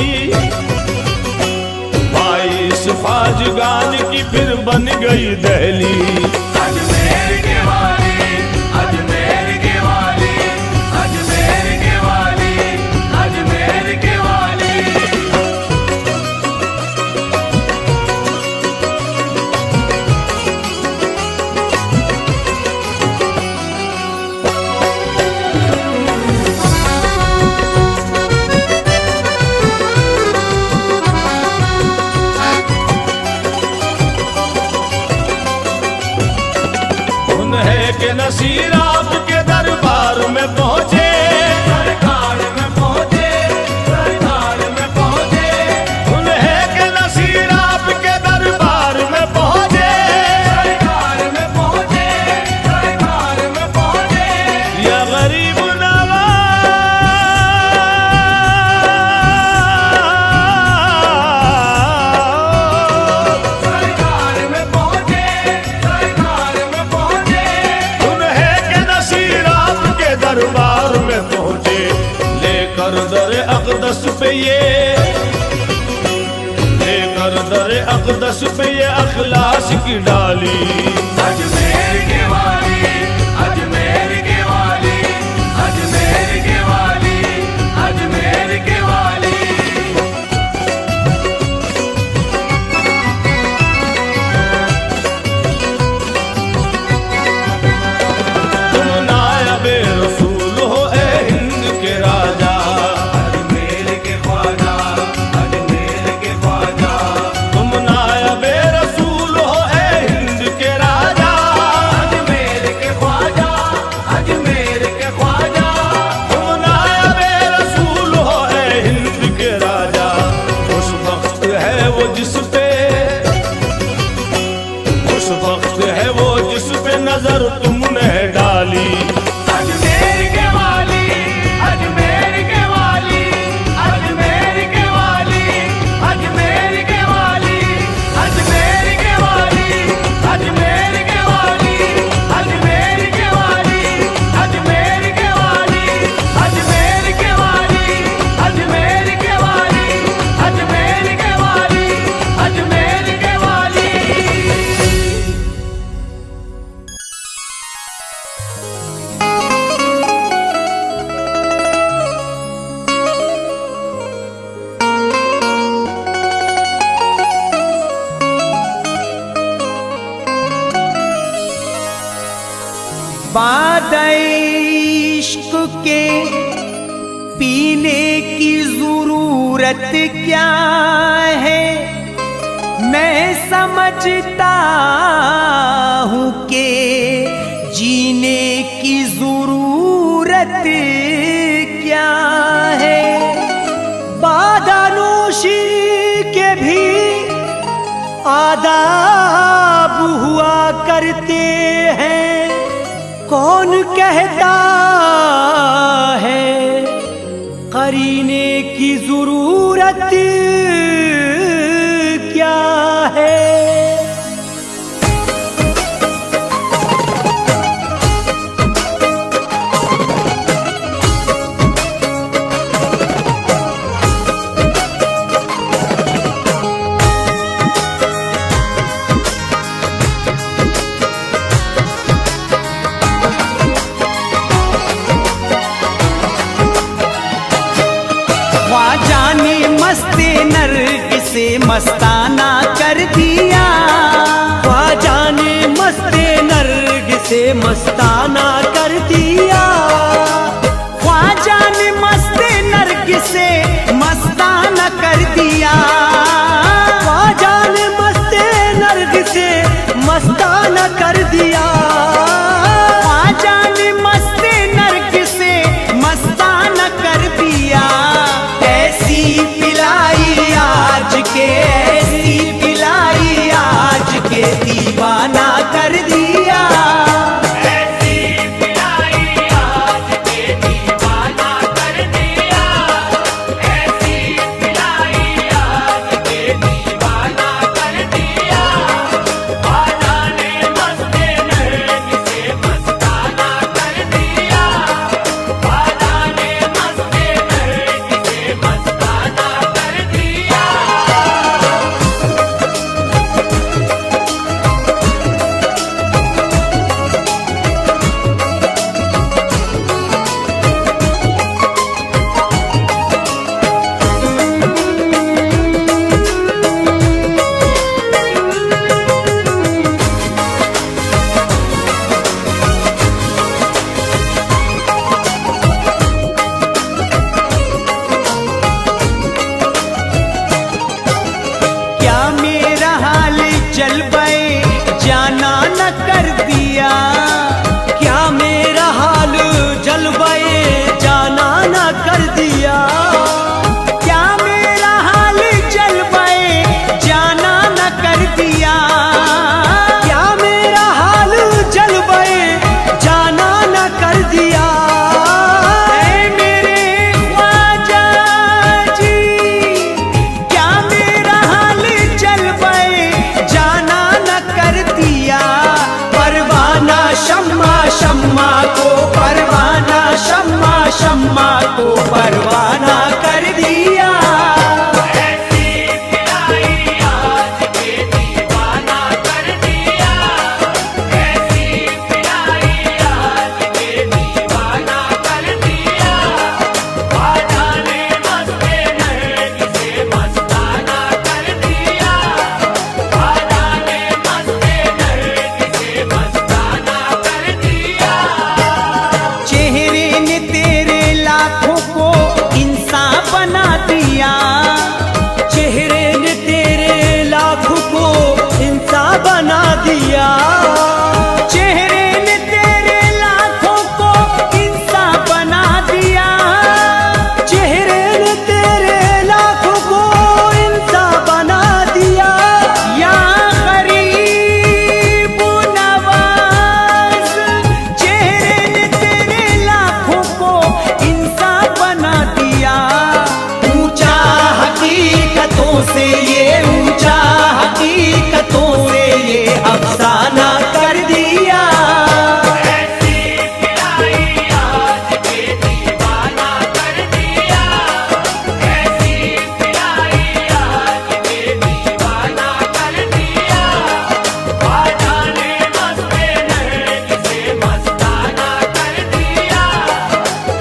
22 फाजगान की फिर बन गई दहली। अजमेर के वाली, अजमेर के वाली, अजमेर के वाली, अजमेर के वाली। उन्हें के नसीर आपके दरबार में पहुंचे, सरकार में पहुंचे, सरकार में पहुंचे। उन्हें के नसीर आपके दरबार में पहुंचे। सरकार में पहुंचे, सरकार में पहुंचे। या गरीब नवाज, सरकार में पहुंचे, सरकार में पहुंचे। उन्हें के नसीर आपके दरबार में पहुंचे। लेकर दर अक़दस पे ये, लेकर दर अक़दस पे ये अखलास की डाली। अजमेर के वाली, अजमेर के वाली, अजमेर के वाली, अजमेर के वाली। तुम नायबे रसूल हो ए हिंद के राजा, अजमेर के ख्वाजा, अजमेर के ख्वाजा। तुम नायबे रसूल हो ए हिंद के राजा, अजमेर के ख्वाजा, अजमेर के ख्वाजा। तुम नायबे रसूल हो ए हिंद के राजा। खुश वक्त है वो जिस पे, खुश वक्त है वो जिस पे नजर तुमने डाली। अजमेर के वाली, अजमेर के वाली, अजमेर के वाली, अजमेर के वाली, अजमेर के वाली, अजमेर के वाली, अजमेर के वाली, अजमेर के वाली, अजमेर के वाली, अजमेर के वाली, अजमेर के वाली, अजमेर के वाली। बात इश्क के पीने की जरूरत क्या है, मैं समझता हूँ कि जीने की जरूरत क्या है। बादानोशी के भी आदाब हुआ करते हैं, कौन कहता है करीने की जरूरत क्या है। ख्वाजा ने मस्ते नर्ग से मस्ताना कर दिया, ख्वाजा ने मस्ते नर्ग से मस्ताना कर दिया, ख्वाजा ने मस्ते नर्ग से मस्ताना कर दिया। कर दिया। क्या मेरा हाल जलवाए जाना न कर दिया। क्या मेरा हाल जलवाए जाना न कर दिया। क्या मेरा हाल जलवाए जाना न कर दिया। ऐ मेरे ख्वाजा जी, क्या मेरा हाल जलवाए जाना न कर दिया। परवाना शम्मा शम्मा को, परवाना शम्मा शम्मा को परवाना कर दिया। ऐसी पिलाई आज के दीवाना कर दिया। ऐसी पिलाई आज के दीवाना कर दिया। ख्वाजा ने मस्ते नर्गिस से मस्ताना कर दिया। ख्वाजा ने मस्ते नर्गिस से मस्ताना कर दिया। चेहरे ने तेरे लाखों को इंसान बना दिया। चेहरे ने तेरे लाखों को इंसान बना दिया। चेहरे ने तेरे लाखों को इंसान बना दिया। चेहरे ने तेरे लाखों को इंसान बना दिया। या गरीब नवाज, चेहरे ने तेरे लाखों को इंसान बना दिया। ऊंचा हकीकतों से ये, ऊंचा हकीकतों से ये अफसाना कर दिया। ऐसी पिलाई आज के दीवाना कर दिया। ऐसी पिलाई आज के दीवाना कर दिया। ख्वाजा ने मस्ते नर्गिस से मस्ताना कर दिया।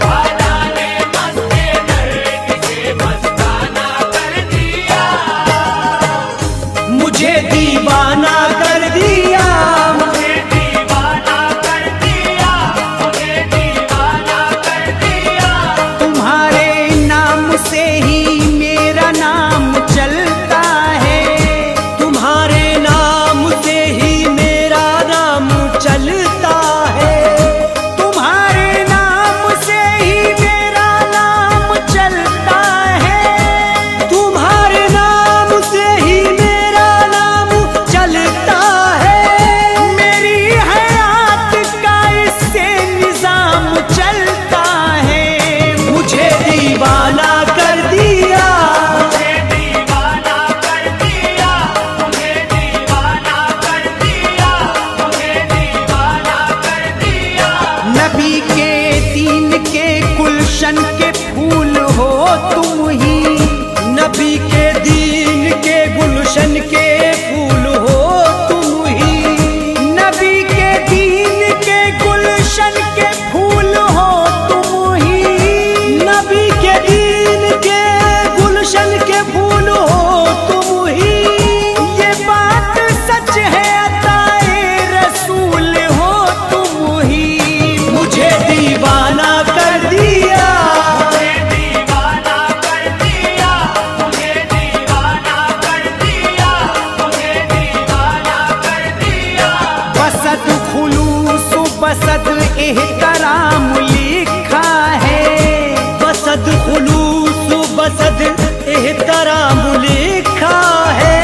ख्वाजा ने मस्ते नर्गिस से मस्ताना कर दिया। मुझे दीवाना कर दिया। मुझे दीवाना कर दिया। मुझे दीवाना कर दिया। तुम्हारे नाम से ही मेरा नाम चलता है। तुम्हारे नाम से ही मेरा नाम चलता है। तुम्हारे नाम से ही मेरा नाम चलता है। तुम्हारे नाम से ही मेरा नाम चलता है। मेरी हयात का इससे निजाम चलता है। मुझे दीवाना कर दिया। मुझे दीवाना कर दिया। मुझे दीवाना कर दिया। मुझे दीवाना कर दिया। नबी के दीन के गुलशन के फूल हो तुम ही। नबी के दीन के गुलशन के फूल हो तुम ही। नबी के दीन के गुलशन के फूल हो तुम ही। नबी के दीन के गुलशन के फूल हो तुम ही। ये बात सच है, अताए रसूल हो तुम ही। मुझे दीवाना कर दिया। मुझे दीवाना कर दिया। मुझे दीवाना कर दिया। मुझे दीवाना कर दिया। बसद खुलूस बसद एहतराम लिखा है। बसद खुलूस बसद एहतराम लिखा है।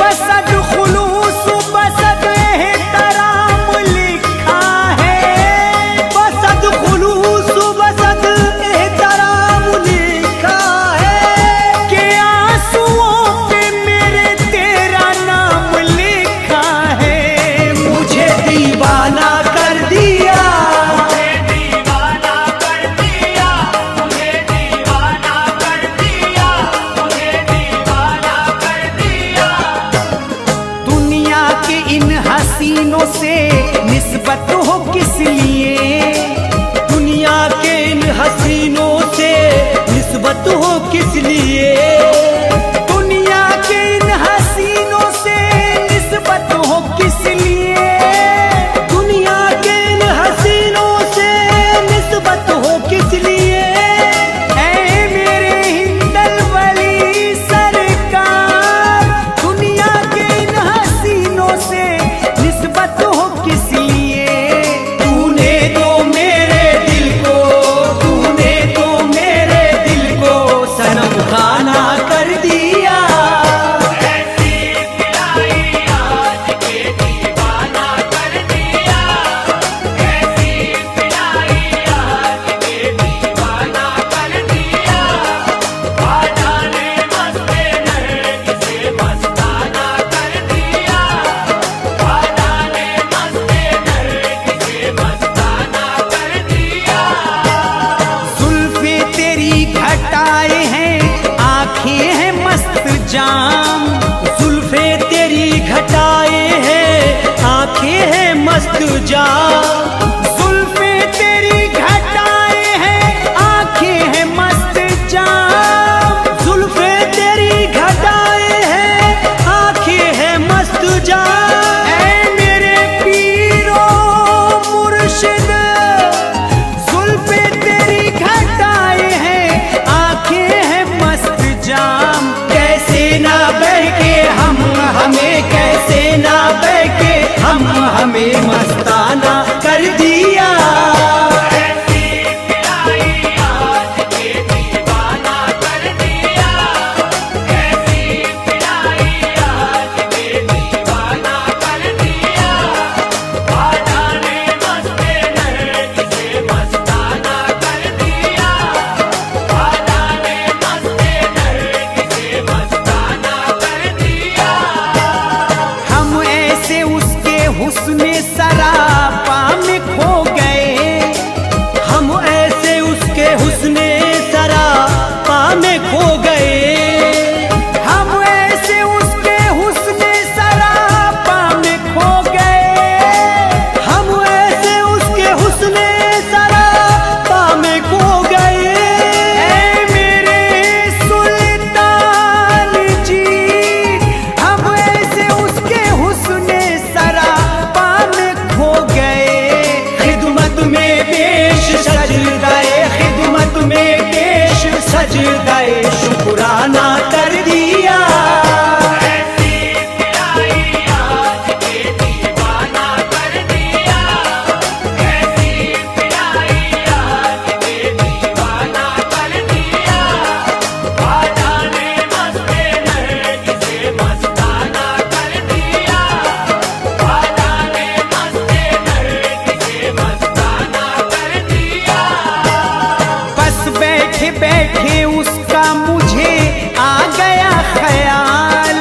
बसद खुलूस बसद एहतराम लिखा है। बसद खुलूस बसद एहतराम लिखा है। कि आंसुओं पे मेरे तेरा नाम लिखा है। मुझे दीवाना कर दिया। मुझे दीवाना कर दिया। मुझे दीवाना कर दिया। मुझे दीवाना कर दिया। दुनिया के इन हसीनों से निस्बत हो किस लिए। दुनिया के इन हसीनों से निस्बत हो किस लिए। दुनिया के इन हसीनों से निस्बत हो किस लिए। दुनिया के इन हसीनों से निस्बत हो किस लिए। ऐ मेरे हिंदल वली सरकार, दुनिया के इन हसीनों से निस्बत हो जा। जुल्फे तेरी घटाए हैं, आंखें हैं मस्त जाम। जुल्फे तेरी घटाए हैं, आंखें हैं मस्त जाम। ऐ मेरे पीरो मुर्शिद, जुल्फे तेरी घटाए हैं, आंखें हैं मस्त जाम। कैसे ना बहके हम हमें, कैसे ना बहके हम हमें मस्ताना कर दिया। ऐसी पिलाई आज के दीवाना कर दिया। ऐसी पिलाई आज के दीवाना कर दिया। वादा ने मस्ते नर्गिस से मस्ताना कर दिया। वादा ने मस्ते नर्गिस से मस्ताना कर दिया। हम ऐसे उसके हुस्न सरापा में खो गए। हम ऐसे उसके हुस्न सरापा में खो गए। हम ऐसे उसके हुस्न सरापा में खो गए। हम ऐसे उसके हुस्न सरापा में खो गए। ऐ मेरे सुल्तान जी, हम ऐसे उसके हुस्न सरापा में खो गए। खिदमत में पेश सजदाए, खिदमत में पेश सजदाए शुक्राना कर दिया। ऐसी पिलाई आज के दीवाना कर दिया। ऐसी पिलाई आज के दीवाना कर दिया। वादा ने मस्ते नर्गिस से मस्ताना कर दिया। वादा ने मस्ते नर्गिस से मस्ताना कर दिया। बस बैठे बैठे उसका मुझे आ गया ख्याल।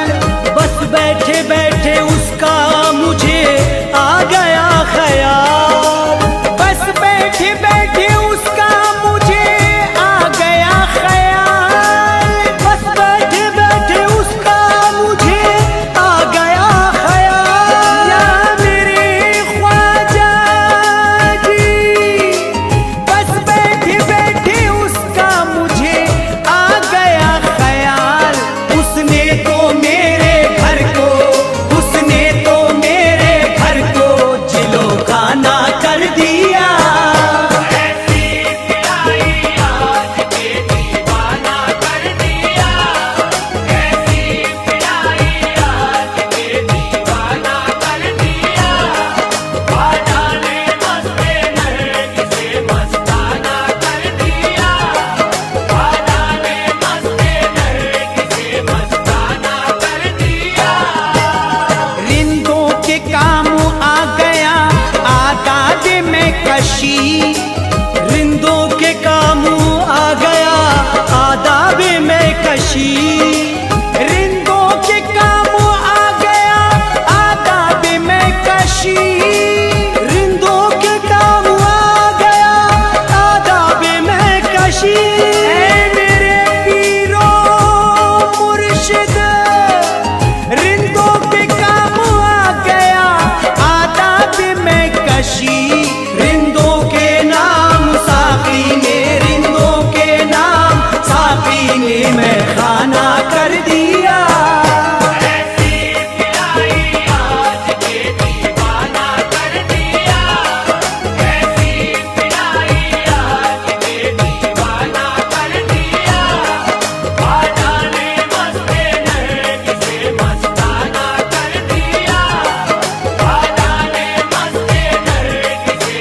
बस बैठे बैठे उसका मुझे आ गया ख्याल। बस बैठे बैठे उसका मुझे आ गया ख्याल। बस बैठे बैठे उसका मुझे आ गया ख्याल। या मेरे ख्वाजा जी, बस बैठे बैठे उसका मुझे आ गया ख्याल। उसने तो मेरे घर को, उसने तो मेरे घर को जिलो खाना कर दिया। ऐसी पिलाई आज के दीवाना कर दिया। ऐसी पिलाई आज के दीवाना कर दिया। वादा ने मस्ते नर्गिस से मस्ताना कर दिया। वादा ने मस्ते नर्गिस से मस्ताना कर दिया। रिंदों के काम आ गया आदाब में कशी। रिंदों के काम आ गया आदाब में कशी। रिंदों के काम आ गया आदाब में कशी। रिंदों के काम आ गया आदाब में कशी। ऐ मेरे पीरो मुर्शिद, रिंदों के काम आ गया आदाब में कशी। रिंदों के नाम साकी ने, रिंदों के नाम साकी ने मैं खाना कर दिया। ऐसी पिलाई आज के दीवाना कर दिया। ऐसी पिलाई आज के दीवाना कर दिया। वादा ने मस्ते नर्गिस से मस्ताना कर दिया। वादा ने मस्ते नर्गिस से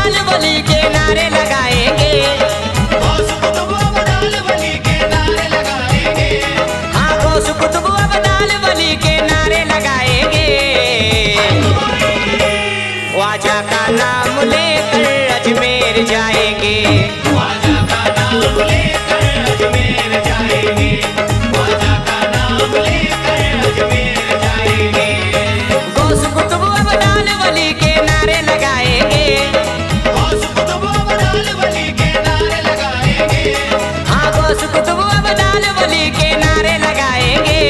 अबदाल वली के नारे लगाएंगे। गौस कुतुब अबदाल वली के नारे लगाएंगे। हाँ गौस कुतुब अबदाल वली के नारे लगाएंगे। ख्वाजा का नाम लेकर अजमेर जाएंगे। ख्वाजा का नाम लेकर अजमेर जाएंगे। ख्वाजा का नाम लेकर अजमेर जाएंगे। गौस कुतुब अबदाल वली के नारे लगाएंगे। गौस कुतुब अबदाल वली के नारे लगाएंगे। हाँ गौस कुतुब अबदाल वली के नारे लगाएंगे।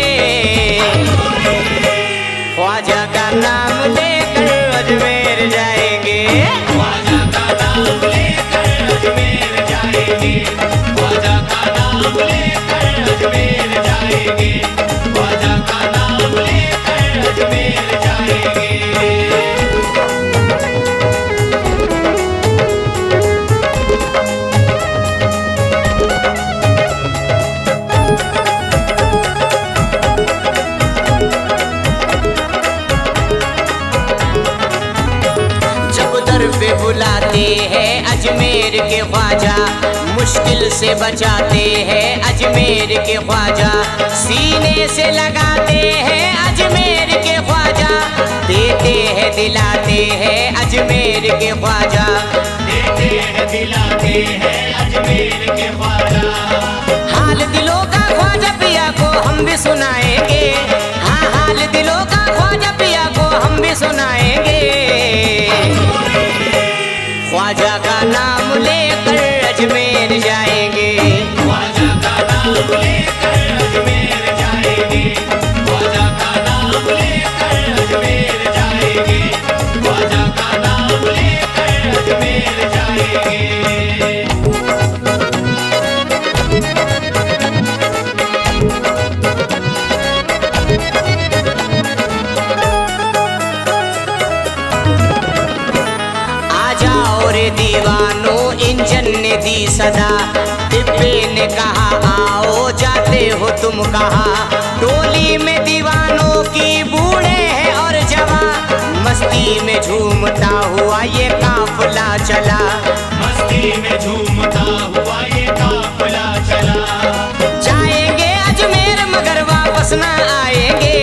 ख्वाजा का नाम लेकर अजमेर जाएंगे। ख्वाजा का नाम लेकर अजमेर जाएंगे। ख्वाजा का नाम लेकर अजमेर जाएंगे। ख्वाजा का नाम लेकर अजमेर जाएंगे। जब दर पे बुलाते हैं अजमेर के ख्वाजा, मुश्किल से बचाते हैं अजमेर के ख्वाजा। सीने से लगाते हैं अजमेर के ख्वाजा, देते हैं दिलाते हैं अजमेर के ख्वाजा। देते हैं दिलाते हैं अजमेर के ख्वाजा। हाल दिलों का ख्वाजा पिया को हम भी सुनाएंगे। हाँ हाल दिलों का ख्वाजा पिया को हम भी सुनाएंगे। ख्वाजा का नाम लेकर अजमेर जाएंगे। ख्वाजा का नाम लेकर अजमेर जाएंगे। ख्वाजा का नाम लेकर अजमेर जाएंगे। ख्वाजा का नाम लेकर अजमेर जाएंगे। आ जाओ रे दीवानो इंजन ने दी सदा, डिब्बे ने कहा आओ जाते हो तुम कहा। टोली में दीवानों की बूढ़े हैं और जवां, मस्ती में झूमता हुआ ये काफिला चला। मस्ती में झूमता हुआ ये काफिला चला। जाएंगे अजमेर मगर वापस ना आएंगे।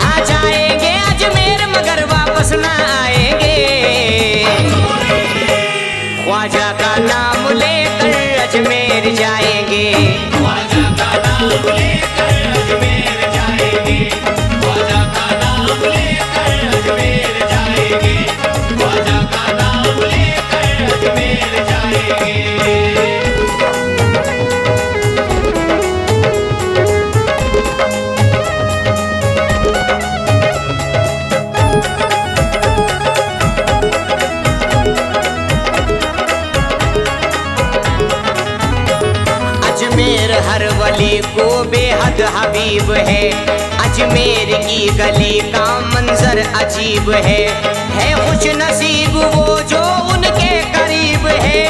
हाँ जाएंगे अजमेर मगर वापस ना आएंगे। ख्वाजा का नाम लेकर अजमेर जाएंगे। ख्वाजा का नाम लेकर अजमेर जाएंगे। ख्वाजा का नाम लेकर अजमेर जाएंगे। ख्वाजा का नाम लेकर अजमेर जाएंगे। अजमेर हर वली को बेहद हबीब है। अजमेर की गली का मंजर अजीब है खुश नसीब वो जो उनके करीब है।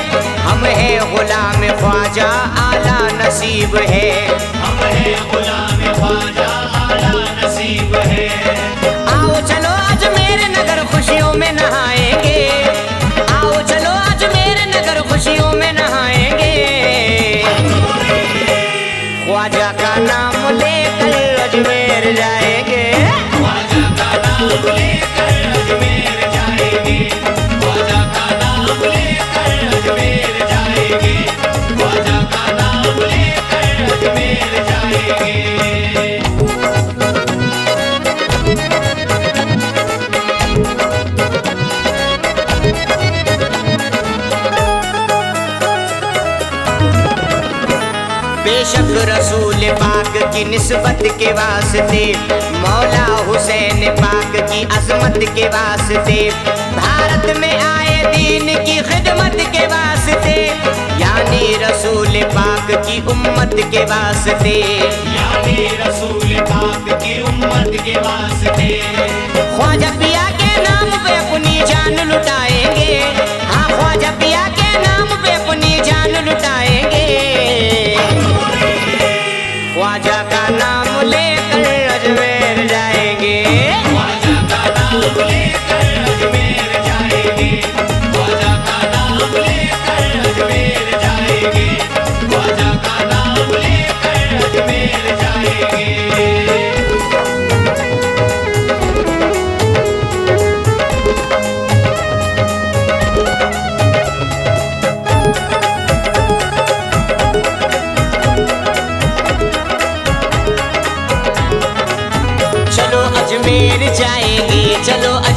हम है गुलाम ख्वाजा आला नसीब है। हम है गुलाम ख्वाजा आला नसीब है। आओ चलो अजमेर नगर खुशियों में नहाएंगे। आओ चलो अजमेर नगर खुशियों में नहाएंगे। ख्वाजा का नाम लेकर अजमेर जाएंगे। ख्वाजा का नाम लेकर अजमेर जाएंगे। ख्वाजा का नाम लेकर अजमेर जाएंगे। ख्वाजा का नाम लेकर अजमेर जाएंगे। बेशक रसूल पाक की निस्बत के वास्ते, मौला हुसैन पाक की अजमत के वास्ते, भारत में आए दीन की खिदमत के वास्ते, यानी रसूल पाक की उम्मत के वास्ते। यानी रसूल पाक की उम्मत के वास्ते। ख्वाजा पिया के नाम पे अपनी जान लुटाएंगे। हाँ ख्वाजा पिया के नाम पे अपनी जान लुटाएंगे। ख्वाजा का नाम लेकर अजमेर जाएंगे। ख्वाजा का नाम लेकर अजमेर जाएंगे। ख्वाजा का नाम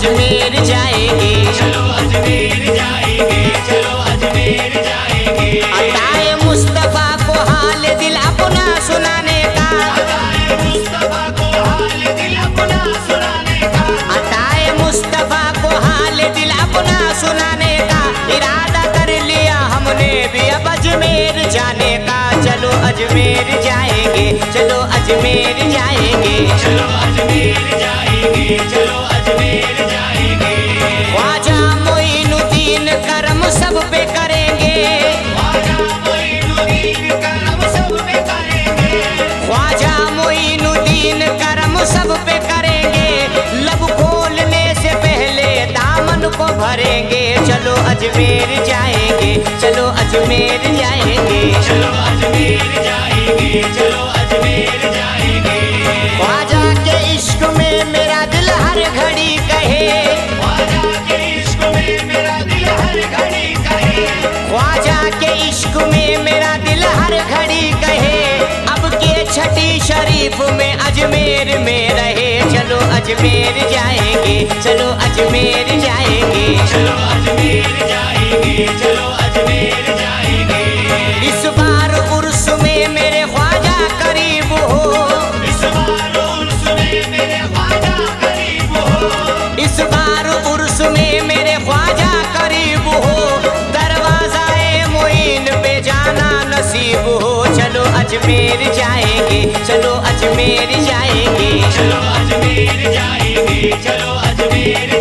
अजमेर जाएंगे, चलो अजमेर जाएंगे, चलो अजमेर जाएंगे। अताए मुस्तफा को हाल दिल अपना सुनाने का, अताए मुस्तफा को हाल दिल अपना सुनाने का, अताए मुस्तफा को हाल दिल अपना सुनाने का इरादा कर लिया हमने भी अब अजमेर जाने का। चलो अजमेर जाएंगे, चलो अजमेर जाएंगे, चलो अजमेर जाएंगे, चलो अजमेर जाएंगे। ख्वाजा मोइनुद्दीन करम सब पे करेंगे, ख्वाजा मोइनुद्दीन करम सब पे करेंगे, ख्वाजा मोइनुद्दीन करम सब पे करेंगे। लब खोलने से पहले दामन को भरेंगे। चलो अजमेर जाएंगे, चलो अजमेर जाएंगे, चलो अजमेर जाएंगे, चलो अजमेर जाएंगे। ख्वाजा के इश्क में मेरा दिल हर घड़ी कहे, ख्वाजा के इश्क में मेरा दिल हर घड़ी कहे, ख्वाजा के इश्क में मेरा दिल हर घड़ी कहे। अब के छठी शरीफ में अजमेर में रहे। चलो अजमेर जाएंगे, चलो अजमेर जाएंगे, चलो अजमेर जाएंगे, चलो अजमेर जाएंगे। इस बार उर्स में मेरे ख्वाजा करीब हो, इस बार उर्स में मेरे ख्वाजा करीब हो, इस बार उर्स में मेरे ख्वाजा करीब हो। दरवाज़ाए मोइन पे जाना नसीब हो। चलो अजमेर जाएंगे, चलो अजमेर जाएंगे, चलो अजमेर जाएंगे, चलो अजमेर